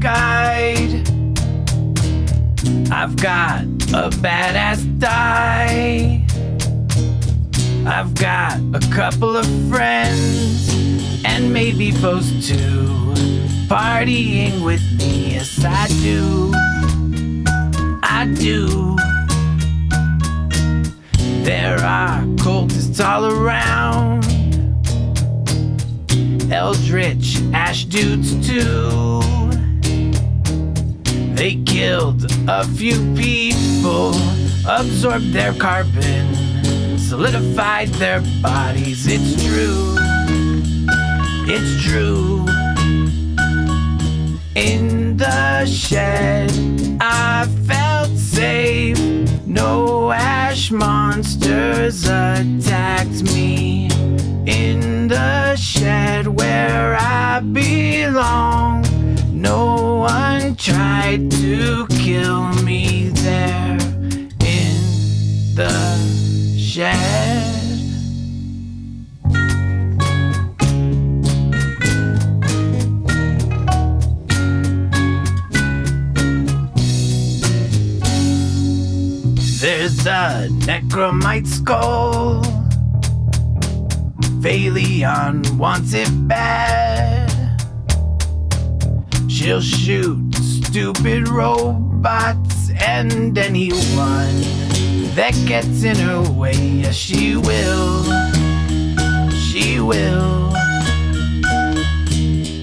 guide. I've got a badass die. I've got a couple of friends, and maybe foes too, partying with me, yes I do. I do. There are cultists all around, eldritch ash dudes too. They killed a few people, absorbed their carbon, solidified their bodies. It's true. It's true. In the shed, I felt safe. No ash monsters attacked me. In the shed where I belong, no one tried to kill me there. In the shed. There's a necromite skull. Fayleon wants it bad. She'll shoot stupid robots and anyone that gets in her way. Yes, she will. She will.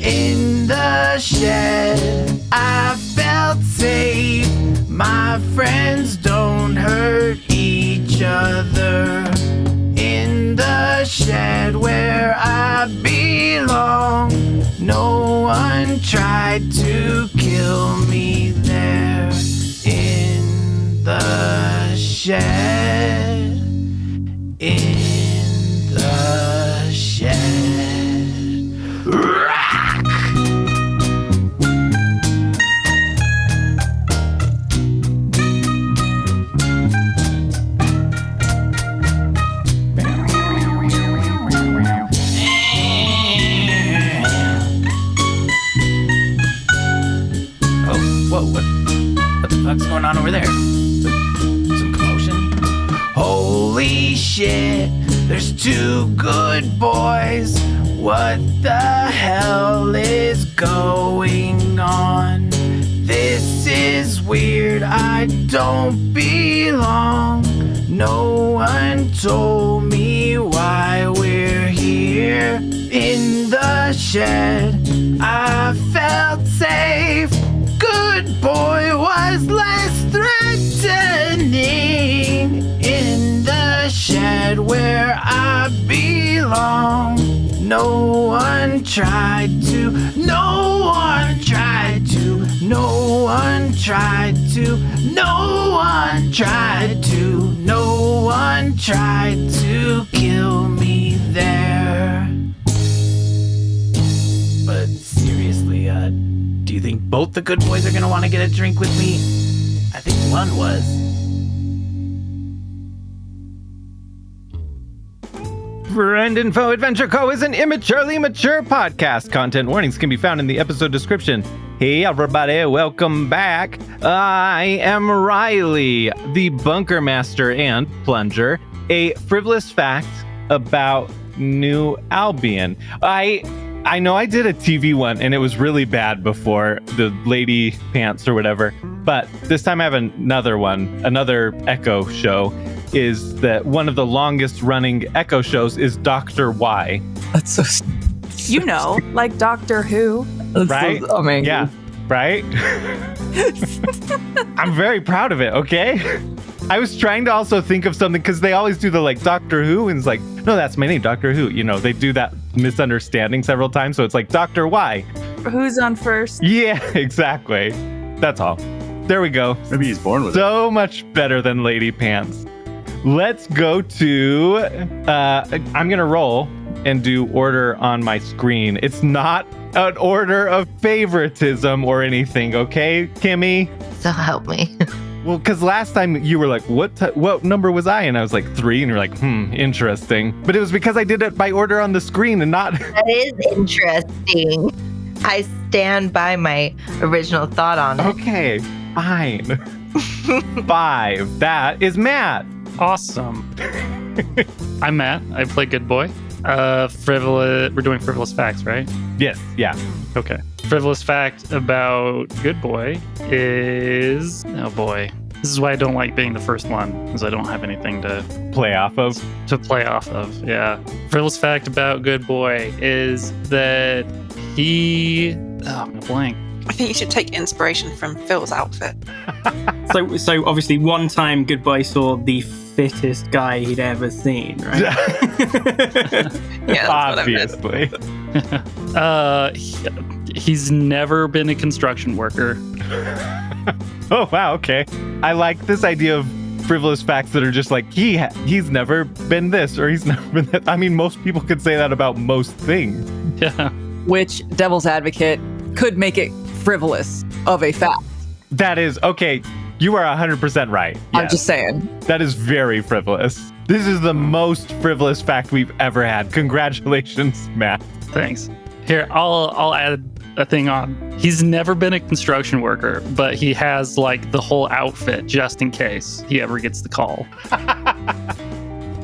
In the shed, I felt safe. My friends don't hurt each other. In the shed where I belong, no one tried to kill me there. In the shed. In the shed. Rock! What the fuck's going on over there? Some commotion? Holy shit, there's two good boys. What the hell is going on? This is weird, I don't belong. No one told me why we're here. In the shed, I felt safe. Good boy was less threatening. In the shed where I belong, no one tried to, no one tried to, no one tried to, no one tried to, no one tried to kill me there. But seriously, do you think both the good boys are gonna want to get a drink with me? I think one was. Friend Info Adventure Co. is an immaturely mature podcast. Content warnings can be found in the episode description. Hey everybody, welcome back. I am Riley, the Bunker Master and Plunger. A frivolous fact about New Albion. I know I did a TV one and it was really bad before, the lady pants or whatever, but this time I have another one, another Echo show, is that one of the longest running Echo shows is Dr. Y. That's so... You know, like Doctor Who. Right? So amazing. Yeah, right? I'm very proud of it, okay? I was trying to also think of something, because they always do the like Doctor Who, and it's like, no, that's my name, Doctor Who. You know, they do that misunderstanding several times, so it's like Dr. Y. Who's on first? Yeah, exactly. That's all. There we go. Maybe he's born with it. So much better than Lady Pants. Let's go to, I'm going to roll and do order on my screen. It's not an order of favoritism or anything, okay, Kimmy? So help me. Well, because last time you were like, what number was I? And I was like 3, and you're like, interesting. But it was because I did it by order on the screen and not... That is interesting. I stand by my original thought on it. Okay, fine. 5. That is Matt. Awesome. I'm Matt. I play Good Boy. Frivolous. We're doing frivolous facts, right? Yes, yeah. Okay. Frivolous fact about Good Boy is... Oh boy. This is why I don't like being the first one, because I don't have anything to Play off of. play off of. Yeah. Frivolous fact about Good Boy is that he... Oh, I'm gonna blank. I think you should take inspiration from Phil's outfit. So obviously, one time Goodbye saw the fittest guy he'd ever seen, right? Yeah, that's what I meant. Obviously. He's never been a construction worker. Oh, wow, okay. I like this idea of frivolous facts that are just like, he's never been this or he's never been that. I mean, most people could say that about most things. Yeah. Which devil's advocate could make it frivolous of a fact. That is, okay, you are 100% right. I'm Yes. just saying. That is very frivolous. This is the most frivolous fact we've ever had. Congratulations, Matt. Thanks. Here, I'll add a thing on. He's never been a construction worker, but he has like the whole outfit just in case he ever gets the call.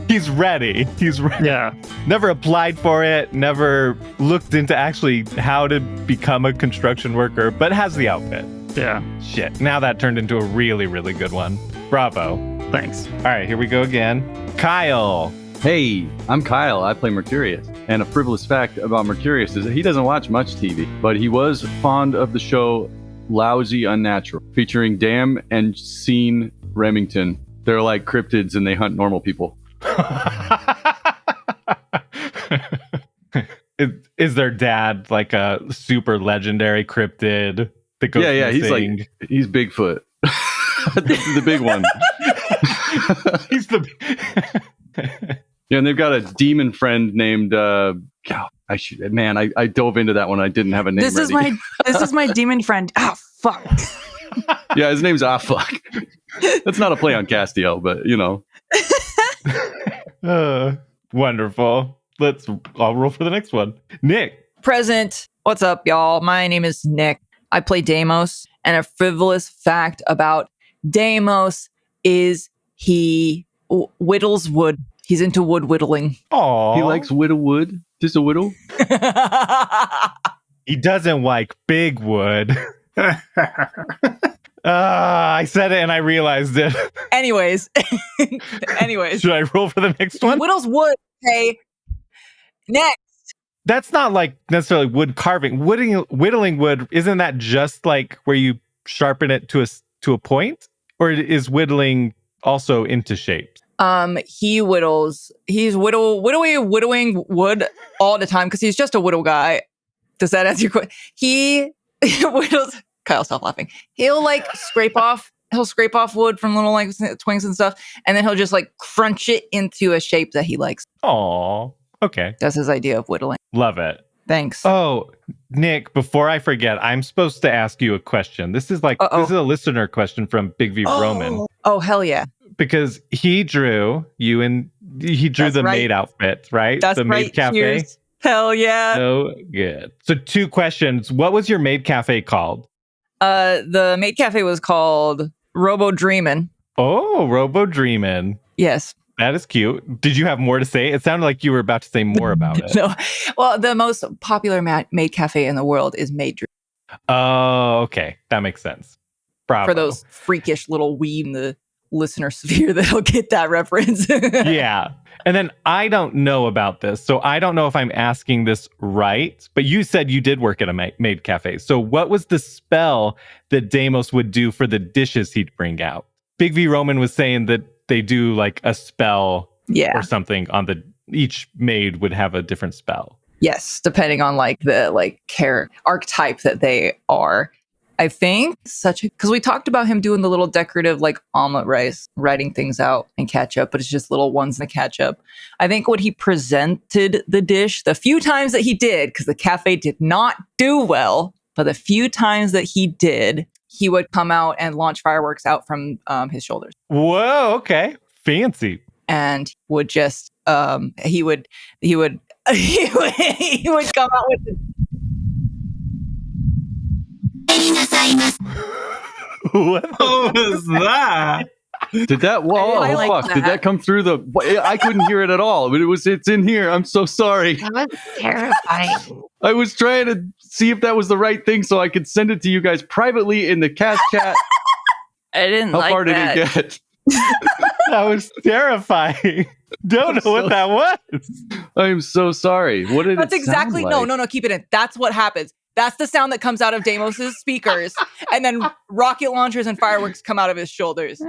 He's ready. He's ready. Yeah. Never applied for it, never looked into actually how to become a construction worker, but has the outfit. Yeah. Shit. Now that turned into a really, really good one. Bravo. Thanks. All right, here we go again. Kyle. Hey, I'm Kyle. I play Mercurius. And a frivolous fact about Mercurius is that he doesn't watch much TV, but he was fond of the show Lousy Unnatural, featuring Dam and Scene Remington. They're like cryptids and they hunt normal people. Is their dad like a super legendary cryptid that goes Yeah, missing? he's Bigfoot. This is the big one. He's the Yeah, and they've got a demon friend named I dove into that one. I didn't have a name This ready. is my demon friend. Ah, fuck. Yeah, his name's Fuck. That's not a play on Castiel, but you know. Wonderful. I'll roll for the next one. Nick. Present. What's up, y'all? My name is Nick. I play Deimos, and a frivolous fact about Deimos is he whittles wood. He's into wood whittling. Aw. He likes whittle wood. Just a whittle. He doesn't like big wood. I said it and I realized it. Anyways. Should I roll for the next one? Whittles wood. Okay. Next. That's not like necessarily wood carving. Whittling wood, isn't that just like where you sharpen it to a point? Or is whittling also into shapes? He's whittling wood all the time because he's just a whittle guy. Does that answer your question? He whittles. Kyle, stop laughing. He'll scrape off wood from little twigs and stuff, and then he'll just crunch it into a shape that he likes. Aw. Okay. That's his idea of whittling. Love it. Thanks. Oh, Nick, before I forget, I'm supposed to ask you a question. This is this is a listener question from Big V Roman. Oh, hell yeah. Because he drew That's the right. maid outfit, right? That's the right. maid cafe. Cheers. Hell yeah. So good. So 2 questions. What was your maid cafe called? The maid cafe was called Robo Dreamin'. Oh, Robo Dreamin'. Yes. That is cute. Did you have more to say? It sounded like you were about to say more about it. No. Well, the most popular maid cafe in the world is Maid Dream. Oh, okay. That makes sense. Bravo. For those freakish little weeb in the listener sphere that'll get that reference. Yeah. And then I don't know about this, so I don't know if I'm asking this right, but you said you did work at a maid cafe. So what was the spell that Deimos would do for the dishes he'd bring out? Big V Roman was saying that they do a spell or something on each maid would have a different spell. Yes, depending on the archetype that they are. I think because we talked about him doing the little decorative omelet rice, writing things out and ketchup, but it's just little ones in the ketchup. I think when he presented the dish, the few times that he did, because the cafe did not do well, but the few times that he did, he would come out and launch fireworks out from his shoulders. Whoa, okay. Fancy. And would just he would come out with What? What was that? Did that? Whoa! I like Fuck! Did that. that come through the? I couldn't hear it at all. But it's in here. I'm so sorry. That was terrifying. I was trying to see if that was the right thing so I could send it to you guys privately in the cast chat. I didn't How like far did that. it get? That was terrifying. Don't know what that was. I am so sorry. What did That's it exactly sound like? no. Keep it in. That's what happens. That's the sound that comes out of Deimos's speakers, and then rocket launchers and fireworks come out of his shoulders. What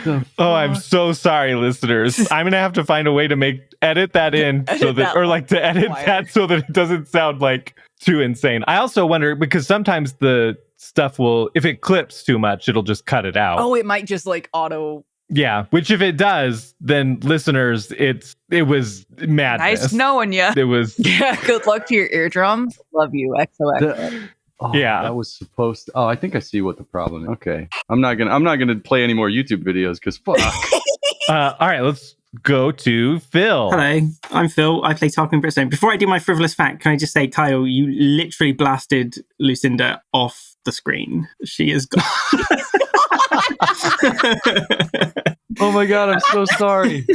the? Oh, I'm so sorry, listeners. I'm gonna have to find a way to edit that in so that, or like to edit that so that it doesn't sound like too insane. I also wonder because sometimes the stuff will, if it clips too much, it'll just cut it out. Oh, it might just like auto. Yeah, which if it does, then listeners, it was madness. Nice knowing you. It was. Yeah. Good luck to your eardrums. Love you, XOXO. Yeah. That was supposed to. Oh, I think I see what the problem is. Okay. I'm not gonna play any more YouTube videos because fuck. All right, let's go to Phil. Hello, I'm Phil. I play Tarquin Britstone. Before I do my frivolous fact, can I just say, Kyle, you literally blasted Lucinda off the screen. She is gone. Oh my god, I'm so sorry.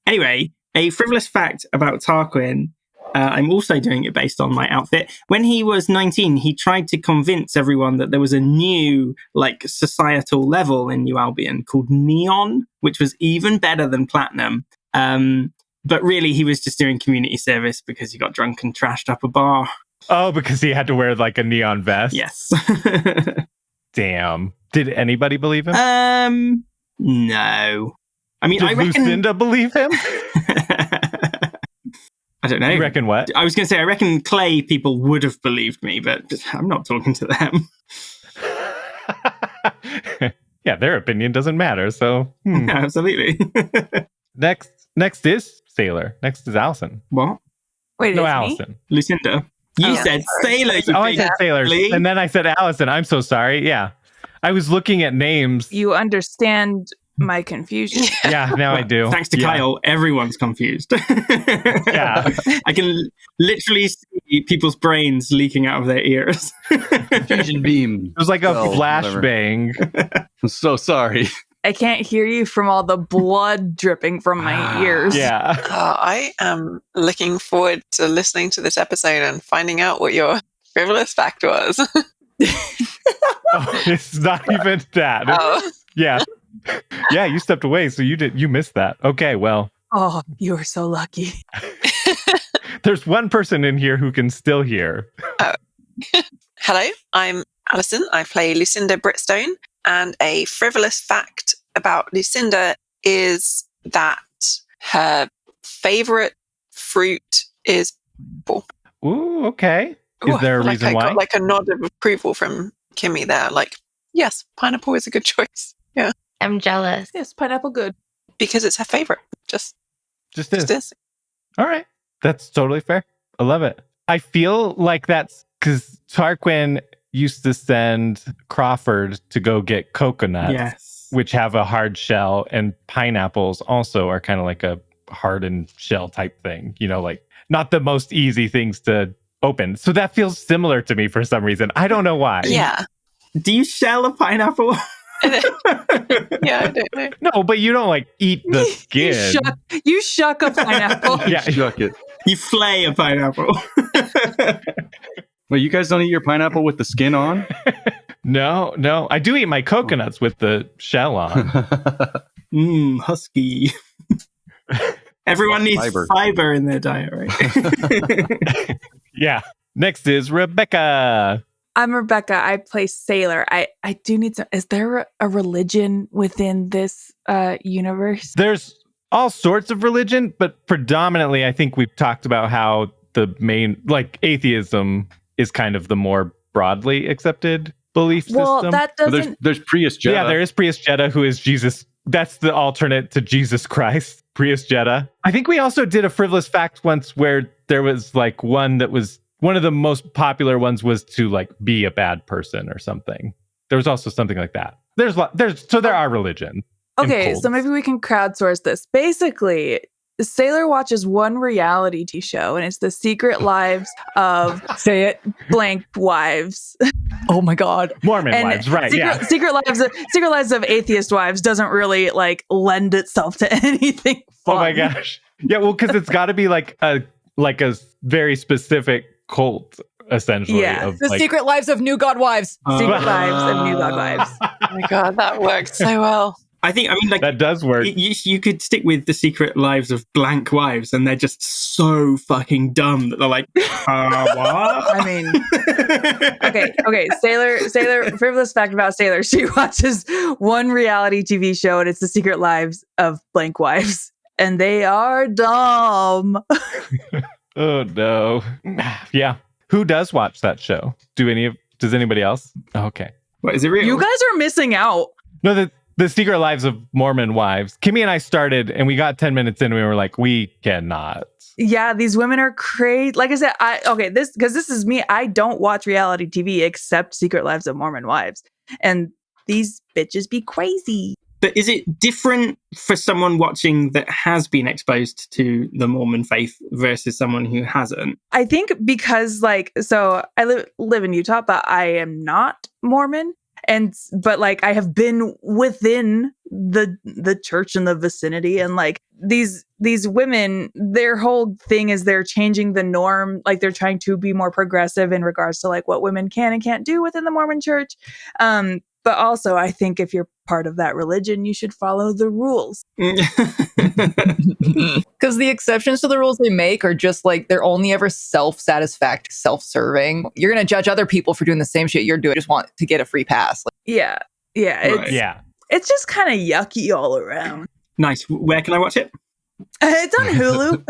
Anyway, a frivolous fact about Tarquin. I'm also doing it based on my outfit. When he was 19, he tried to convince everyone that there was a new, like, societal level in New Albion called Neon, which was even better than Platinum. But really, he was just doing community service because he got drunk and trashed up a bar. Oh, because he had to wear like a neon vest? Yes. Damn. Did anybody believe him? No. I mean, Did I reckon... Lucinda believe him? I don't know. You reckon what? I was going to say, I reckon Clay people would have believed me, but I'm not talking to them. Yeah, their opinion doesn't matter, so... Absolutely. Next is Sailor. Next is Allison. What? Wait, No, it's me? Allison. Lucinda. You said Sailor. You I said Sailor, big and then I said Allison. I'm so sorry. Yeah. I was looking at names. You understand my confusion. Yeah, now I do. Thanks to Yeah. Kyle, everyone's confused. Yeah. I can literally see people's brains leaking out of their ears. Fusion beam. It was like a Oh, flashbang. I'm so sorry. I can't hear you from all the blood dripping from my ears. Yeah. I am looking forward to listening to this episode and finding out what your frivolous fact was. Oh, it's not even that. Oh. Yeah. Yeah, you stepped away, so you missed that. Okay, well, Oh, you are so lucky. there's one person in here who can still hear. Hello, I'm Alison. I play Lucinda Britstone, and a frivolous fact about Lucinda is that her favorite fruit is apple. Ooh, okay. Is Ooh, there a I feel reason like I why? got like a nod of approval from Kimmy there. Like, yes, pineapple is a good choice. Yeah, I'm jealous. Yes, pineapple good. because it's her favorite. Just Just is. is. All right. That's totally fair. I love it. I feel like that's because Tarquin used to send Crawford to go get coconuts, Yes. which have a hard shell, and pineapples also are kind of like a hardened shell type thing. You know, like not the most easy things to open. So that feels similar to me for some reason. I don't know why. Yeah. Do you shell a pineapple? Yeah, I don't know. No, but you don't like eat the skin. You shuck a pineapple. Yeah. Shuck it. You flay a pineapple. Well, you guys don't eat your pineapple with the skin on? No. I do eat my coconuts with the shell on. Husky. Everyone needs fiber in their diet, right? Yeah. Next is Rebecca. I'm Rebecca. I play Sailor. I do need some. Is there a religion within this universe? There's all sorts of religion, but predominantly, I think we've talked about how the main, like atheism, is kind of the more broadly accepted belief Well, system. that doesn't. There's Prius Jetta. Yeah, there is Prius Jetta, who is Jesus. That's the alternate to Jesus Christ, Prius Jetta. I think we also did a frivolous fact once where there was like one that was one of the most popular ones was to like be a bad person or something. There was also something like that. So there are religions. Okay, so maybe we can crowdsource this. Basically, Sailor watches one reality TV show, and it's The Secret Lives of Say it. blank wives. Oh my God. Mormon And wives, right? Yeah. Secret Lives of atheist wives doesn't really like lend itself to anything fun. Oh my gosh. Yeah, well, because it's got to be like a very specific cult, essentially. Yeah. Of, The like, Secret Lives of New God Wives. Secret Lives of New God Wives. Oh my God, that worked so well. I mean, like, that does work. you could stick with The Secret Lives of Blank Wives, and they're just so fucking dumb that they're like, what? I mean, okay. Sailor, frivolous fact about Sailor. She watches one reality TV show, and it's The Secret Lives of blank wives. And they are dumb. Oh, no. Yeah. Who does watch that show? Does anybody else? Oh, okay. What, is it real? You guys are missing out. No, the Secret Lives of Mormon Wives. Kimmy and I started, and we got 10 minutes in, and we were like, we cannot. Yeah, these women are crazy. Like I said, this is me. I don't watch reality TV except Secret Lives of Mormon Wives. And these bitches be crazy. But is it different for someone watching that has been exposed to the Mormon faith versus someone who hasn't? I think because so I live in Utah, but I am not Mormon. But I have been within the church in the vicinity, and like these women, their whole thing is they're changing the norm. Like they're trying to be more progressive in regards to like what women can and can't do within the Mormon church. But also, I think if you're part of that religion, you should follow the rules. Because the exceptions to the rules they make are just like, they're only ever self-satisfactory, self-serving. You're going to judge other people for doing the same shit you're doing. Just want to get a free pass. Yeah. Right. It's just kind of yucky all around. Nice. Where can I watch it? It's on Hulu.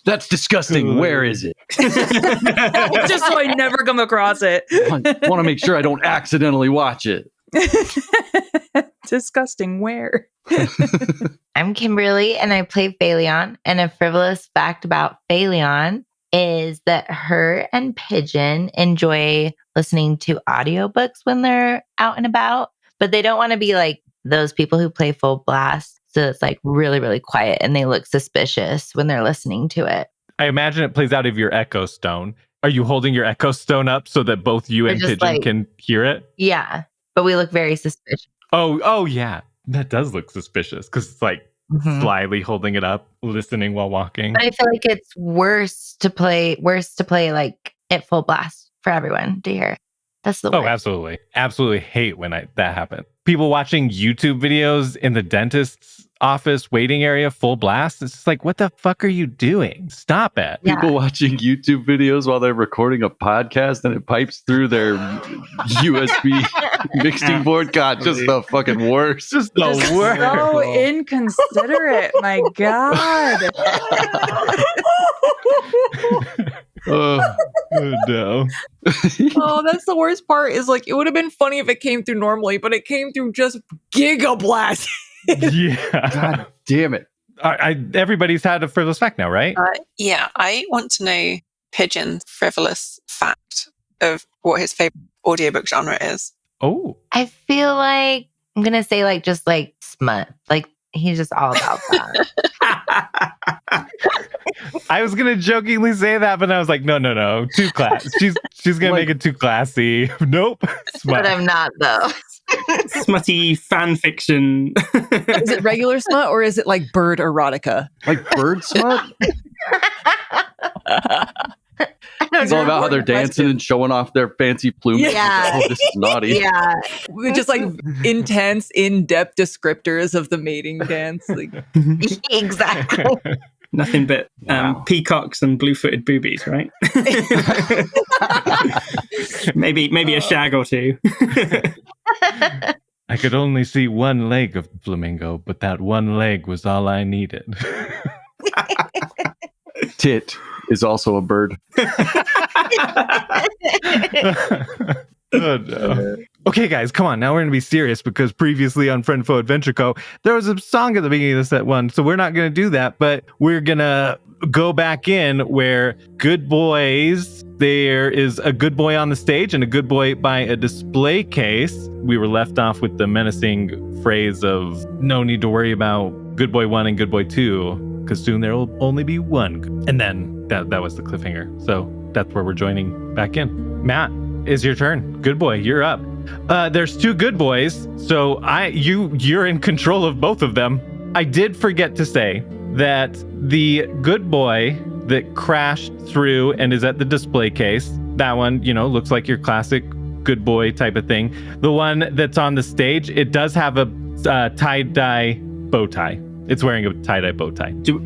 That's disgusting. Where is it? Just so I never come across it. I want to make sure I don't accidentally watch it. Disgusting. Where? I'm Kimberly, and I play Fayleon. And a frivolous fact about Fayleon is that her and Pigeon enjoy listening to audiobooks when they're out and about, but they don't want to be like those people who play full blast. So it's like really, really quiet, and they look suspicious when they're listening to it. I imagine it plays out of your Echo Stone. Are you holding your Echo Stone up so that both you and Pigeon can hear it? Yeah, but we look very suspicious. Oh yeah. That does look suspicious because it's like slyly holding it up, listening while walking. But I feel like it's worse to play like at full blast for everyone to hear. That's the worst. Oh, absolutely hate when that happens. People watching YouTube videos in the dentist's office waiting area full blast. It's just like, what the fuck are you doing? Stop it. Yeah. People watching YouTube videos while they're recording a podcast and it pipes through their USB mixing board. God, just the fucking worst. Just the worst. So inconsiderate. My God. Oh no. Oh, that's the worst part is like, it would have been funny if it came through normally, but it came through just gigablast. Yeah. God damn it. Everybody's had a frivolous fact now, right? Yeah, I want to know Pigeon's frivolous fact of what his favorite audiobook genre is. Oh. I feel like I'm gonna say like just like smut. Like he's just all about that. I was gonna jokingly say that, but I was like, no, too class. She's gonna make it too classy. Nope. Smut. But I'm not though. Smutty fan fiction. Is it regular smut or is it like bird erotica? Like bird smut? It's all about how they're dancing and showing off their fancy plumage. Yeah. Oh, this is naughty. Yeah. Just like intense, in-depth descriptors of the mating dance. Like, Exactly. Nothing but Wow. peacocks and blue-footed boobies, right? maybe a shag or two. I could only see one leg of the flamingo, but that one leg was all I needed. Tit is also a bird. Oh no. Okay, guys, come on. Now we're going to be serious because previously on Friend Foe Adventure Co., there was a song at the beginning of the set one. So we're not going to do that, but we're going to go back in where good boys, there is a good boy on the stage and a good boy by a display case. We were left off with the menacing phrase of no need to worry about Good Boy 1 and Good Boy 2, because soon there will only be one. And then that was the cliffhanger. So that's where we're joining back in. Matt, it's your turn. Good Boy, you're up. There's 2 good boys, so you're in control of both of them. I did forget to say that the good boy that crashed through and is at the display case, that one, looks like your classic good boy type of thing. The one that's on the stage, it does have a tie-dye bow tie. It's wearing a tie-dye bow tie. Do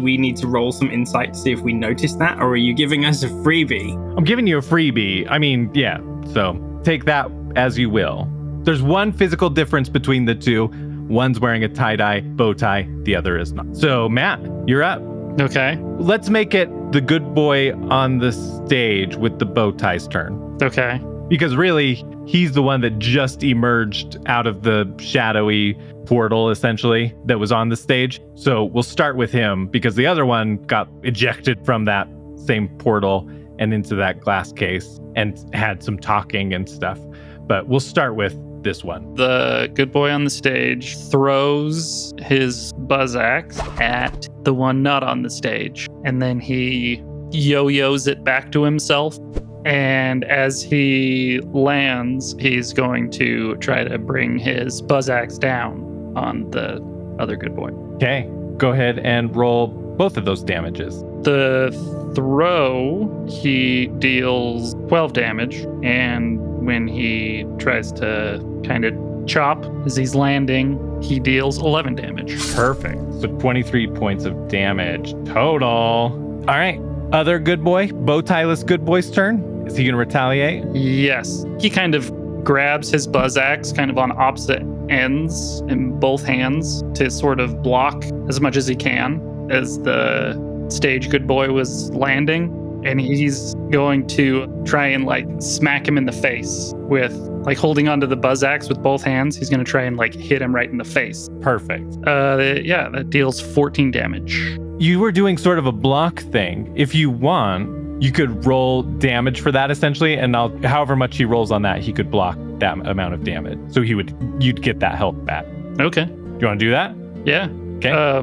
we need to roll some insight to see if we notice that, or are you giving us a freebie? I'm giving you a freebie. I mean, yeah, so take that as you will. There's one physical difference between the two. One's wearing a tie-dye bow tie, the other is not. So, Matt, you're up. Okay. Let's make it the good boy on the stage with the bow tie's turn. Okay. Because really, he's the one that just emerged out of the shadowy portal, essentially, that was on the stage. So we'll start with him, because the other one got ejected from that same portal and into that glass case and had some talking and stuff. But we'll start with this one. The good boy on the stage throws his buzz axe at the one not on the stage, and then he yo-yos it back to himself. And as he lands, he's going to try to bring his buzz axe down on the other good boy. Okay, go ahead and roll both of those damages. The throw, he deals 12 damage, and when he tries to kind of chop as he's landing, he deals 11 damage. Perfect. So 23 points of damage total. All right, other good boy, bow tie-less good boy's turn. Is he going to retaliate? Yes. He kind of grabs his buzz axe kind of on opposite ends in both hands to sort of block as much as he can as the stage good boy was landing. And he's going to try and smack him in the face with holding onto the buzz axe with both hands. He's going to try and hit him right in the face. Perfect. Yeah, that deals 14 damage. You were doing sort of a block thing. If you want, you could roll damage for that essentially, and however much he rolls on that, he could block that amount of damage. So you'd get that health back. Okay. Do you want to do that? Yeah. Okay.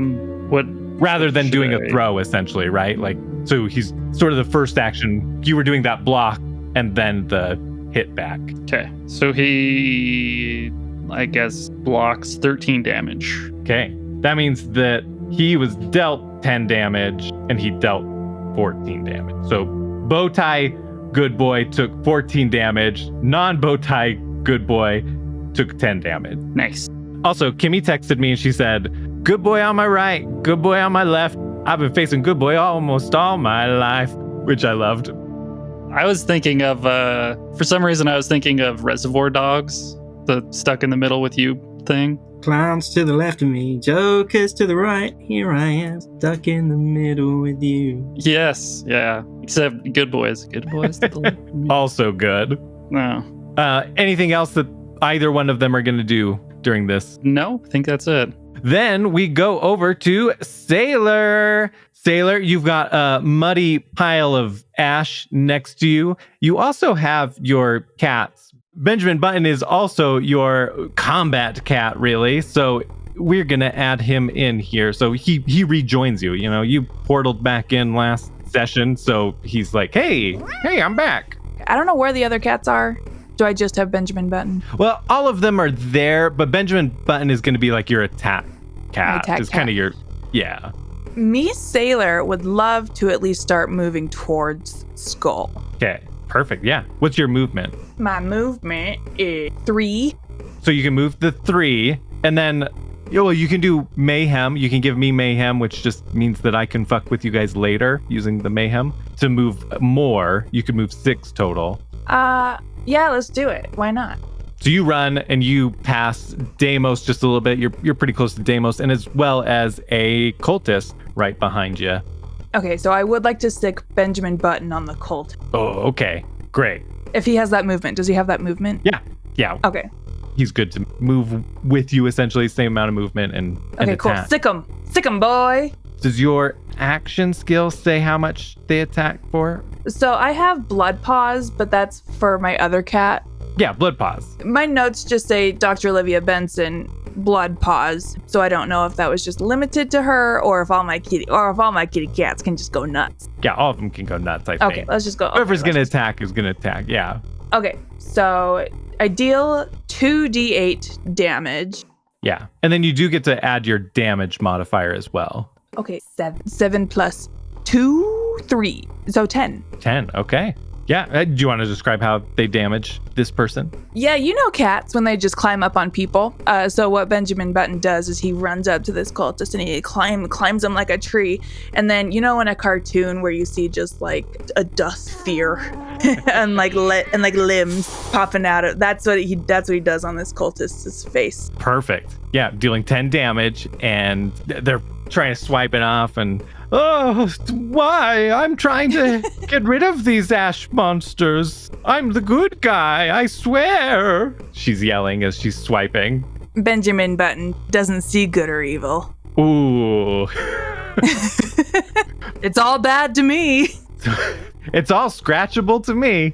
Rather than doing a throw, essentially, right? So he's sort of the first action. You were doing that block and then the hit back. Okay. So he, I guess, blocks 13 damage. Okay. That means that he was dealt 10 damage and he dealt 14 damage. So bow tie good boy took 14 damage. Non-bow tie good boy took 10 damage. Nice. Also, Kimmy texted me and she said, "Good boy on my right, good boy on my left. I've been facing good boy almost all my life," which I loved. I was thinking of, for some reason, I was thinking of Reservoir Dogs, the stuck in the middle with you thing. Clowns to the left of me, jokers to the right. Here I am, stuck in the middle with you. Yes, yeah. Except Good Boys. Good Boys to the left of me. Also good. No. Anything else that either one of them are going to do during this? No, I think that's it. Then we go over to Sailor. Sailor, you've got a muddy pile of ash next to you. You also have your cats. Benjamin Button is also your combat cat, really. So we're going to add him in here. So he rejoins you. You portaled back in last session. So he's like, hey, I'm back. I don't know where the other cats are. Do I just have Benjamin Button? Well, all of them are there, but Benjamin Button is going to be like your attack cat. It's kind of your, yeah. Me, Sailor, would love to at least start moving towards Skull. Okay, perfect. Yeah. What's your movement? My movement is 3. So you can move the 3, and then you can do Mayhem. You can give me Mayhem, which just means that I can fuck with you guys later using the Mayhem. To move more, you can move 6 total. Yeah, let's do it. Why not? So you run and you pass Deimos just a little bit. You're pretty close to Deimos, and as well as a cultist right behind you. Okay, so I would like to stick Benjamin Button on the cult. Oh, okay. Great. If he has that movement. Does he have that movement? Yeah. Okay. He's good to move with you, essentially, same amount of movement and okay, cool. Attack. Sick 'em, boy. Does your action skill say how much they attack for? So I have Blood Paws, but that's for my other cat. Yeah, Blood Paws. My notes just say Dr. Olivia Benson blood paws. So I don't know if that was just limited to her or if all my kitty cats can just go nuts. Yeah, all of them can go nuts, I think. Okay, let's just go. Whoever's going to attack is going to attack, yeah. Okay, so I deal 2d8 damage. Yeah, and then you do get to add your damage modifier as well. Okay, 7 plus 2, 3, so 10. 10, okay. Yeah, do you want to describe how they damage this person? Yeah, you know cats when they just climb up on people. So what Benjamin Button does is he runs up to this cultist and he climbs him like a tree. And then, you know, in a cartoon where you see just like a dust sphere and like limbs popping out of, that's what he does on this cultist's face. Perfect. Yeah, dealing 10 damage, and they're trying to swipe it off, and oh, why? I'm trying to get rid of these ash monsters. I'm the good guy, I swear. She's yelling as she's swiping. Benjamin Button doesn't see good or evil. Ooh. It's all bad to me. It's all scratchable to me.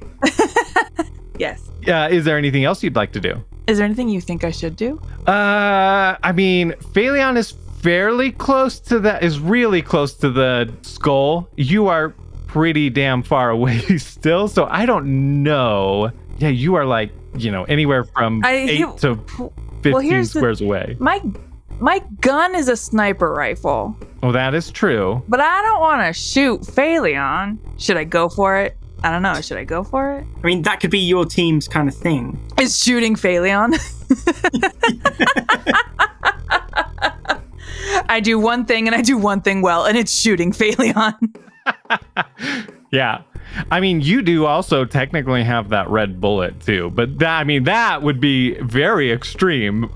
Yes. Is there anything else you'd like to do? Is there anything you think I should do? I mean, Fayleon is fairly close to that, is really close to the skull. You are pretty damn far away still, so I don't know. Yeah, you are like, you know, anywhere from 8 to 15 squares away. My gun is a sniper rifle. Oh, that is true. But I don't want to shoot Fayleon. Should I go for it? I don't know. Should I go for it? I mean, that could be your team's kind of thing. Is shooting Fayleon. I do one thing and I do one thing well, and it's shooting Fayleon. Yeah. I mean, you do also technically have that red bullet too, but that would be very extreme.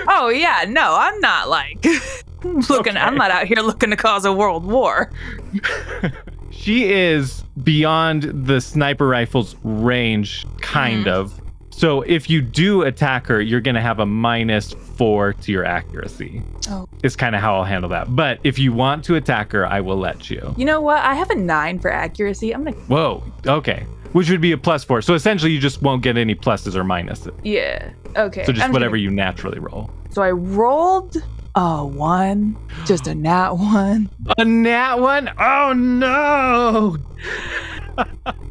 Oh yeah, no, I'm not like looking. Okay. I'm not out here looking to cause a world war. She is beyond the sniper rifle's range, kind of. So if you do attack her, you're going to have a -4 to your accuracy. Oh. It's kind of how I'll handle that. But if you want to attack her, I will let you. You know what? I have a 9 for accuracy. I'm going to... Whoa. Okay. Which would be a +4. So essentially, you just won't get any pluses or minuses. Yeah. Okay. So just whatever you naturally roll. So I rolled a 1. Just a nat 1. A nat 1? Oh, no.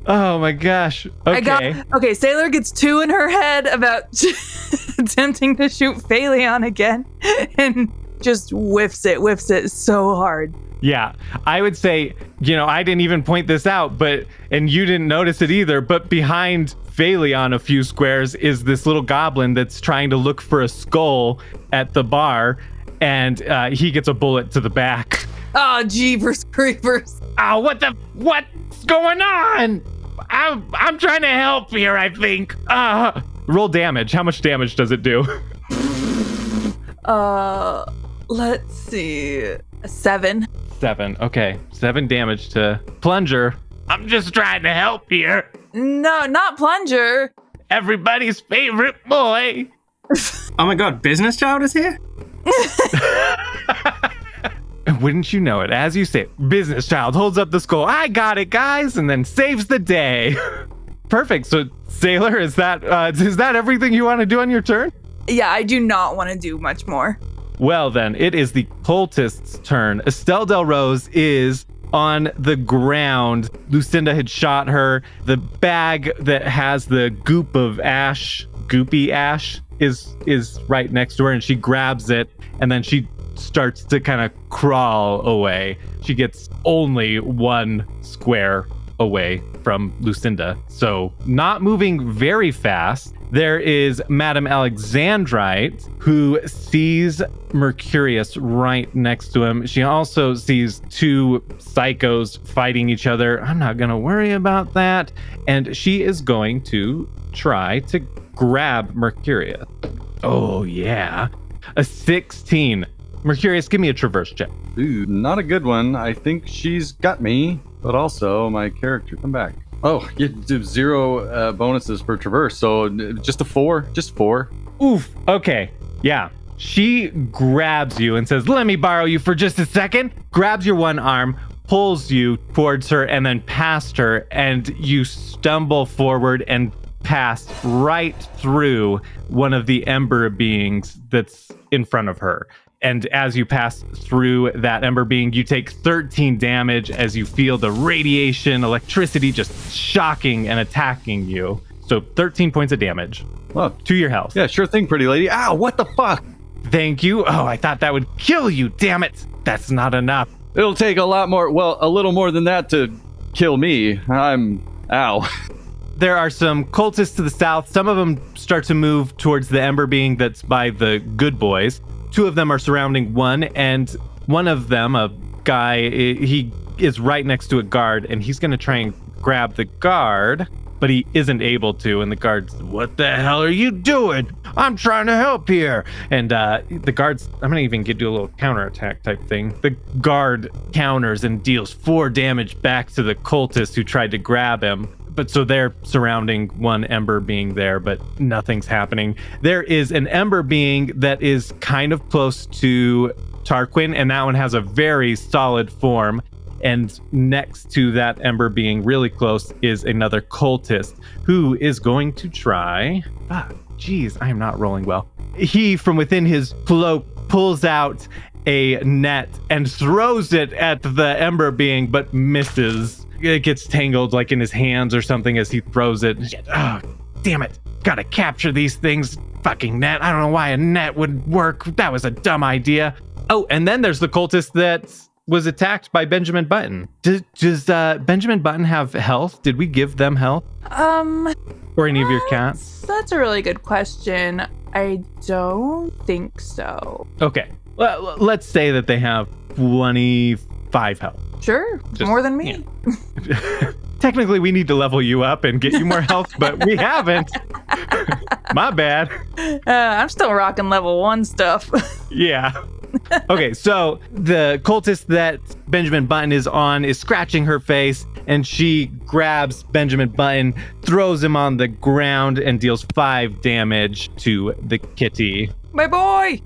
Oh my gosh. Okay. Sailor gets 2 in her head about attempting to shoot Fayleon again and just whiffs it so hard. Yeah, I would say, you know, I didn't even point this out, and you didn't notice it either, but behind Fayleon a few squares is this little goblin that's trying to look for a skull at the bar, and he gets a bullet to the back. Oh, jeepers creepers. Oh, what's going on? I'm trying to help here, I think. Roll damage. How much damage does it do? Let's see. 7. 7. Okay. 7 damage to Plunger. I'm just trying to help here. No, not Plunger. Everybody's favorite boy. Oh my god, Business Child is here? Wouldn't you know it? As you say, Business Child holds up the skull. I got it, guys, and then saves the day. Perfect. So, Sailor, is that everything you want to do on your turn? Yeah, I do not want to do much more. Well, then, it is the cultist's turn. Estelle Del Rose is on the ground. Lucinda had shot her. The bag that has the goop of ash, goopy ash, is right next to her, and she grabs it, and then she starts to kind of crawl away. She gets only 1 square away from Lucinda, so not moving very fast. There is Madame Alexandrite, who sees Mercurius right next to him. She also sees 2 psychos fighting each other. I'm not going to worry about that. And she is going to try to grab Mercurius. Oh, yeah. A 16. Mercurius, give me a traverse check. Ooh, not a good one. I think she's got me, but also my character. Come back. Oh, you do 0 bonuses for traverse, so just a 4. Just 4. Oof. Okay. Yeah. She grabs you and says, "Let me borrow you for just a second." Grabs your one arm, pulls you towards her, and then past her, and you stumble forward and pass right through one of the ember beings that's in front of her. And as you pass through that ember being, you take 13 damage as you feel the radiation, electricity just shocking and attacking you. So 13 points of damage. Well, to your health. Yeah, sure thing, pretty lady. Ow, what the fuck? Thank you. Oh, I thought that would kill you. Damn it. That's not enough. It'll take a lot more, well, a little more than that to kill me. Ow. There are some cultists to the south. Some of them start to move towards the ember being that's by the good boys. 2 of them are surrounding one, and one of them, a guy, he is right next to a guard, and he's going to try and grab the guard, but he isn't able to. And the guard's, what the hell are you doing? I'm trying to help here. And the guard's, I'm going to even do a little counterattack type thing. The guard counters and deals 4 damage back to the cultist who tried to grab him. But so they're surrounding one ember being there, but nothing's happening. There is an ember being that is kind of close to Tarquin, and that one has a very solid form. And next to that ember being really close is another cultist who is going to try. Geez, I am not rolling well. He, from within his cloak, pulls out a net and throws it at the ember being, but misses. It gets tangled like in his hands or something as he throws it. Oh, damn it. Gotta capture these things. Fucking net. I don't know why a net would work. That was a dumb idea. Oh, and then there's the cultist that was attacked by Benjamin Button. Does Benjamin Button have health? Did we give them health? Or any of your cats? That's a really good question. I don't think so. Okay. Well, let's say that they have 25 health. Sure. Just more than me. Yeah. Technically, we need to level you up and get you more health, but we haven't. My bad. I'm still rocking level 1 stuff. Yeah. Okay, so the cultist that Benjamin Button is on is scratching her face, and she grabs Benjamin Button, throws him on the ground, and deals 5 damage to the kitty. My boy!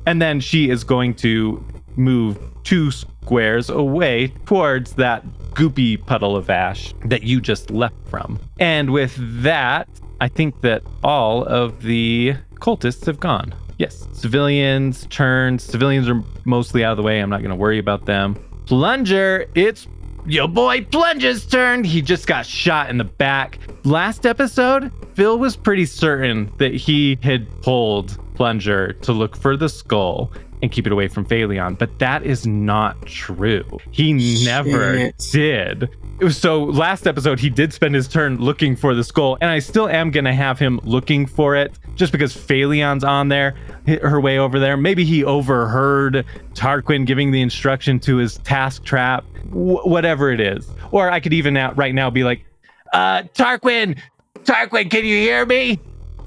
And then she is going to move 2 squares away towards that goopy puddle of ash that you just left from. And with that, I think that all of the cultists have gone. Yes, civilians turned. Civilians are mostly out of the way. I'm not going to worry about them. Plunger, it's your boy Plunge's turn. He just got shot in the back. Last episode, Phil was pretty certain that he had pulled Plunger to look for the skull and keep it away from Fayleon, but that is not true. He never did. So last episode, he did spend his turn looking for the skull, and I still am going to have him looking for it just because Fayleon's on there, her way over there. Maybe he overheard Tarquin giving the instruction to his task trap, whatever it is. Or I could even right now be like, Tarquin, can you hear me?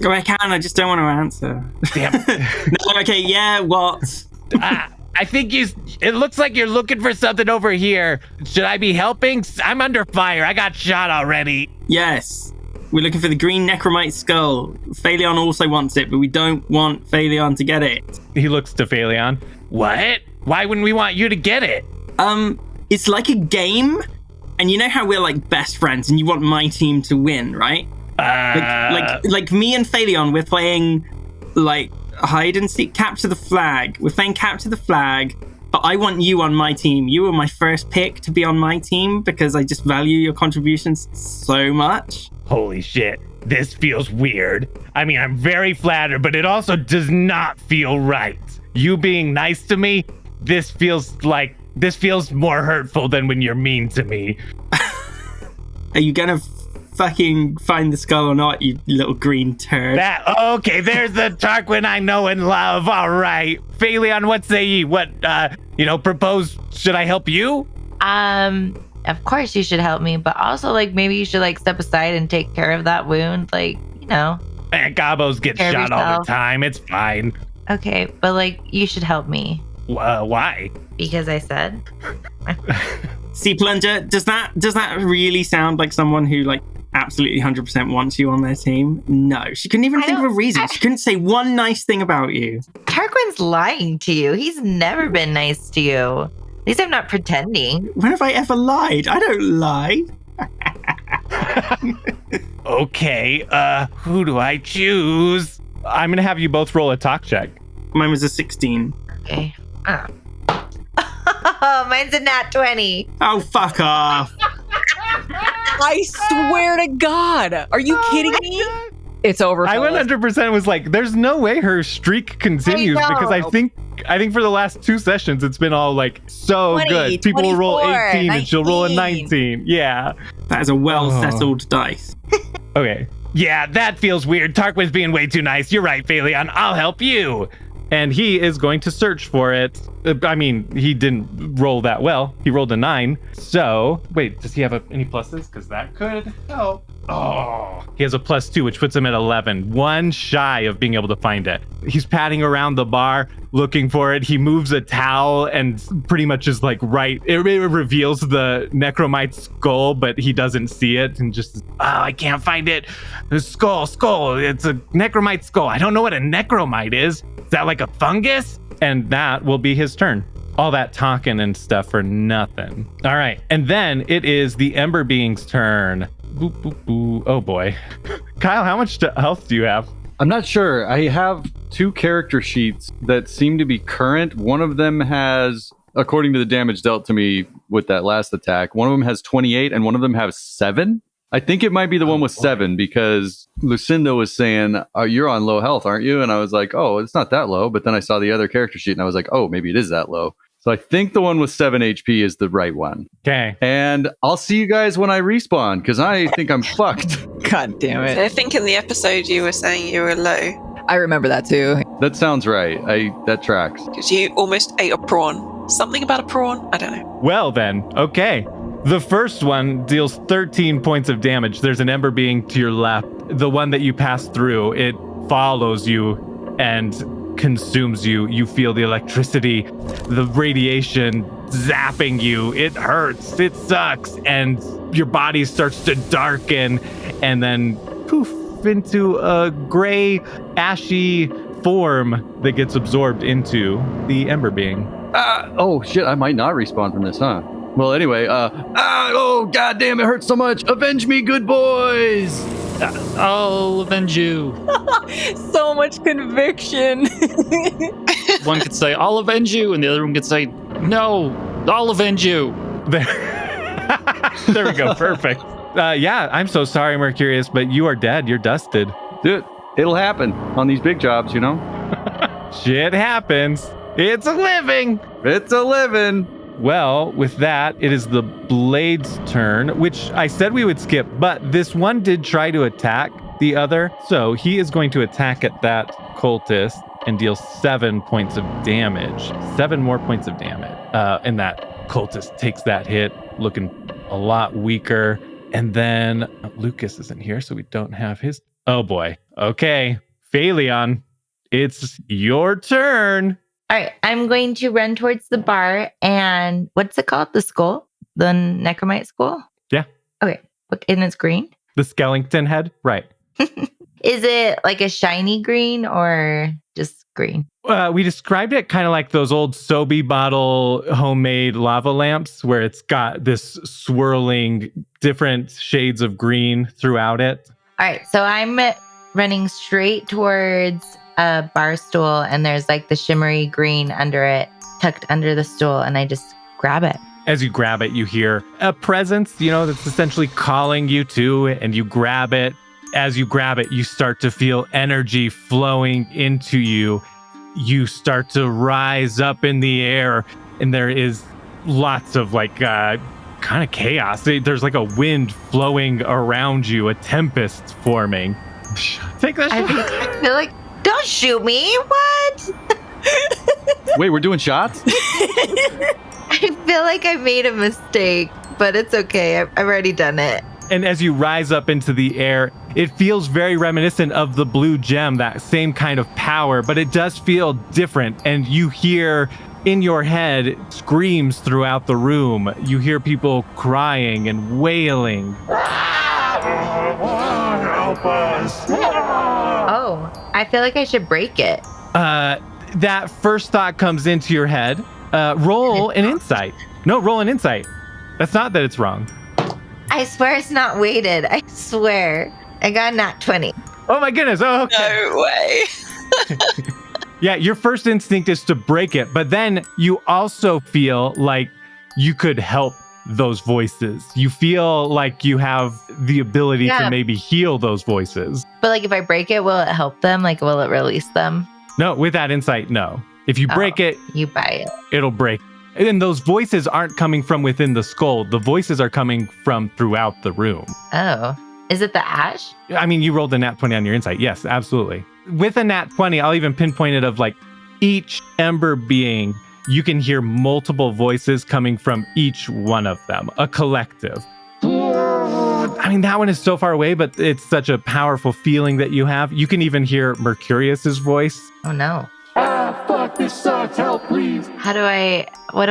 Oh, I can, I just don't want to answer. Damn it. No, okay, yeah, what? I think it looks like you're looking for something over here. Should I be helping? I'm under fire. I got shot already. Yes. We're looking for the green necromite skull. Fayleon also wants it, but we don't want Fayleon to get it. He looks to Fayleon. What? Why wouldn't we want you to get it? It's like a game, and you know how we're like best friends, and you want my team to win, right? Like me and Fayleon, we're playing like hide and seek, capture the flag. We're playing capture the flag, but I want you on my team. You were my first pick to be on my team because I just value your contributions so much. Holy shit. This feels weird. I mean, I'm very flattered, but it also does not feel right. You being nice to me, this feels more hurtful than when you're mean to me. Are you gonna fucking find the skull or not, you little green turd? Okay, there's the Tarquin I know and love. All right. Fayleon, what say ye? Propose, should I help you? Of course you should help me, but also, maybe you should, step aside and take care of that wound. Man, Gabos get shot all the time. It's fine. Okay, but, you should help me. Why? Because I said. See, Plunger, does that really sound like someone who, absolutely 100% wants you on their team? No, she couldn't even think of a reason. She couldn't say one nice thing about you. Tarquin's lying to you. He's never been nice to you. At least I'm not pretending. When have I ever lied? I don't lie. Okay, who do I choose? I'm gonna have you both roll a talk check. Mine was a 16. Okay. Mine's a nat 20. Oh, fuck off. I swear to God. Are you kidding me? It's over. I fellas. 100% was like, there's no way her streak continues I know. because I think for the last 2 sessions it's been all like so 20, good. People will roll 24, 18 and she'll roll a 19. Yeah. That is a well-settled dice. Okay. Yeah, that feels weird. Tarquin's being way too nice. You're right, Fayleon. I'll help you. And he is going to search for it. I mean, he didn't roll that well. He rolled a 9. So, wait, does he have any pluses? Because that could help. Oh, he has a +2, which puts him at 11. One shy of being able to find it. He's padding around the bar looking for it. He moves a towel and pretty much is like it reveals the necromite's skull, but he doesn't see it and just, I can't find it. The skull. It's a necromite skull. I don't know what a necromite is. Is that like a fungus? And that will be his turn. All that talking and stuff for nothing. All right. And then it is the Ember Being's turn. Boop, boop, boop. Oh boy. Kyle, how much health do you have? I'm not sure. I have 2 character sheets that seem to be current. One of them has, according to the damage dealt to me with that last attack, one of them has 28 and one of them has 7. I think it might be the one with 7 because Lucinda was saying, you're on low health, aren't you? And I was like, oh, it's not that low. But then I saw the other character sheet and I was like, oh, maybe it is that low. So I think the one with 7 HP is the right one. Okay. And I'll see you guys when I respawn because I think I'm fucked. God damn it. I think in the episode you were saying you were low I remember that too. That sounds right. That tracks. because you almost ate a prawn. Something about a prawn? I don't know. Well then, okay. The first one deals 13 points of damage. There's an Ember Being to your left. The one that you pass through, it follows you and consumes you. You feel the electricity, the radiation zapping you. It hurts. It sucks. And your body starts to darken and then poof into a gray, ashy form that gets absorbed into the Ember Being. Oh shit, I might not respawn from this, huh? Well, anyway, oh god damn, it hurts so much. Avenge me, good boys. I'll avenge you. So much conviction. One could say, I'll avenge you, and the other one could say, no, I'll avenge you. There we go. Perfect. Yeah, I'm so sorry, Mercurius, but you are dead. You're dusted. Dude, it'll happen on these big jobs, you know? Shit happens. It's a living. It's a living. Well, with that, it is the Blade's turn, which I said we would skip, but this one did try to attack the other. So he is going to attack at that cultist and deal 7 points of damage. 7 more points of damage. And that cultist takes that hit, looking a lot weaker. And then Lucas isn't here, so we don't have his. Oh boy. Okay. Fayleon, it's your turn. All right, I'm going to run towards the bar and what's it called? The skull? The necromite skull? Yeah. Okay. Look, and it's green? The skeleton head? Right. Is it like a shiny green or just green? We described it kind of like those old Sobe bottle homemade lava lamps where it's got this swirling different shades of green throughout it. All right, so I'm running straight towards a bar stool and there's like the shimmery green under it, tucked under the stool, and I just grab it. As you grab it, you hear a presence, that's essentially calling you to, and you grab it. As you grab it, you start to feel energy flowing into you. You start to rise up in the air, and there is lots of kind of chaos. There's like a wind flowing around you, a tempest forming. Take that shot. I feel like, don't shoot me. What? Wait, we're doing shots? I feel like I made a mistake, but it's okay. I've already done it. And as you rise up into the air, it feels very reminiscent of the blue gem, that same kind of power, but it does feel different. And you hear in your head screams throughout the room. You hear people crying and wailing. Help us. Oh, I feel like I should break it. That first thought comes into your head. Roll an insight. No, roll an insight. That's not that it's wrong. I swear it's not weighted. I swear. I got nat 20. Oh my goodness. Oh, okay. No way. Yeah, your first instinct is to break it, but then you also feel like you could help those voices. You feel like you have the ability to maybe heal those voices. But like if I break it, will it help them? Like will it release them? No, with that insight, no. If you break it, you buy it. It'll break. And those voices aren't coming from within the skull. The voices are coming from throughout the room. Oh. Is it the ash? I mean, you rolled a nat 20 on your insight. Yes, absolutely. With a nat 20, I'll even pinpoint it of like each ember being, you can hear multiple voices coming from each one of them, a collective. I mean, that one is so far away, but it's such a powerful feeling that you have. You can even hear Mercurius's voice. Oh no. Fuck, this sucks. Help, please. What do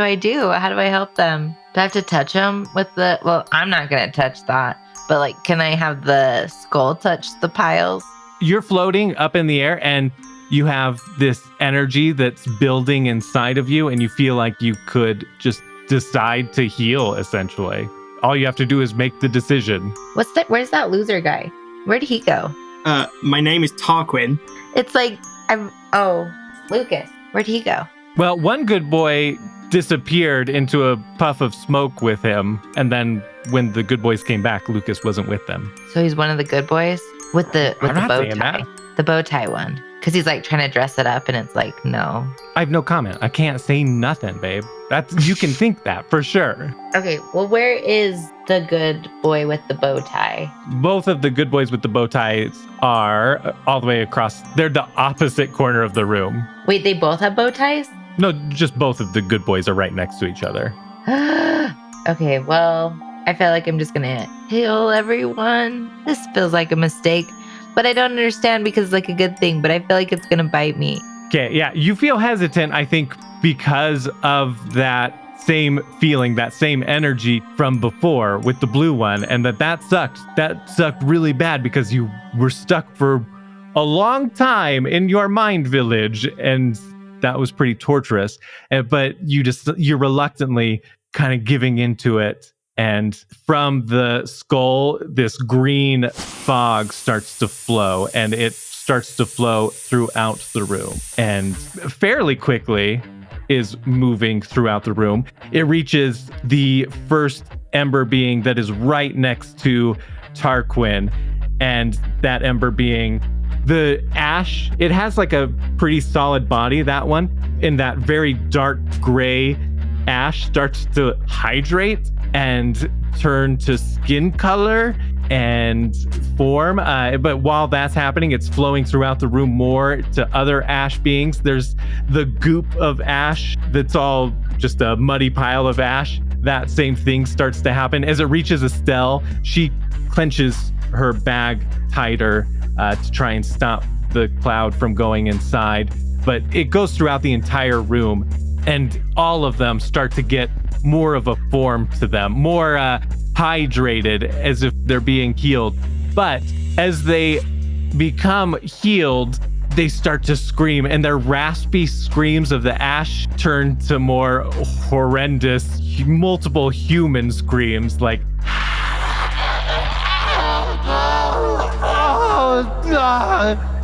I do? How do I help them? Do I have to touch them with well, I'm not going to touch that. But like, can I have the skull touch the piles? You're floating up in the air and you have this energy that's building inside of you and you feel like you could just decide to heal, essentially. All you have to do is make the decision. Where's that loser guy? Where'd he go? My name is Tarquin. It's like, Lucas. Where'd he go? Well, one good boy disappeared into a puff of smoke with him. And then when the good boys came back, Lucas wasn't with them. So he's one of the good boys with the bow tie. The bow tie one. Because he's like trying to dress it up and it's like, no. I have no comment. I can't say nothing, babe. You can think that for sure. Okay, well, where is the good boy with the bow tie? Both of the good boys with the bow ties are all the way across. They're the opposite corner of the room. Wait, they both have bow ties? No, just both of the good boys are right next to each other. Okay, well, I feel like I'm just going to heal everyone. This feels like a mistake, but I don't understand because it's like a good thing, but I feel like it's going to bite me. Okay, yeah, you feel hesitant, I think, because of that same feeling, that same energy from before with the blue one, and that sucked. That sucked really bad because you were stuck for a long time in your mind village, and that was pretty torturous. But you're reluctantly kind of giving into it. And from the skull, this green fog starts to flow, and it starts to flow throughout the room. And fairly quickly is moving throughout the room. It reaches the first ember being that is right next to Tarquin. And that ember being the ash. It has like a pretty solid body, that one. And that very dark gray ash starts to hydrate and turn to skin color and form. But while that's happening, it's flowing throughout the room more to other ash beings. There's the goop of ash that's all just a muddy pile of ash. That same thing starts to happen. As it reaches Estelle, she clenches her bag tighter to try and stop the cloud from going inside. But it goes throughout the entire room, and all of them start to get more of a form to them, more hydrated, as if they're being healed. But as they become healed, they start to scream, and their raspy screams of the ash turn to more horrendous, multiple human screams, like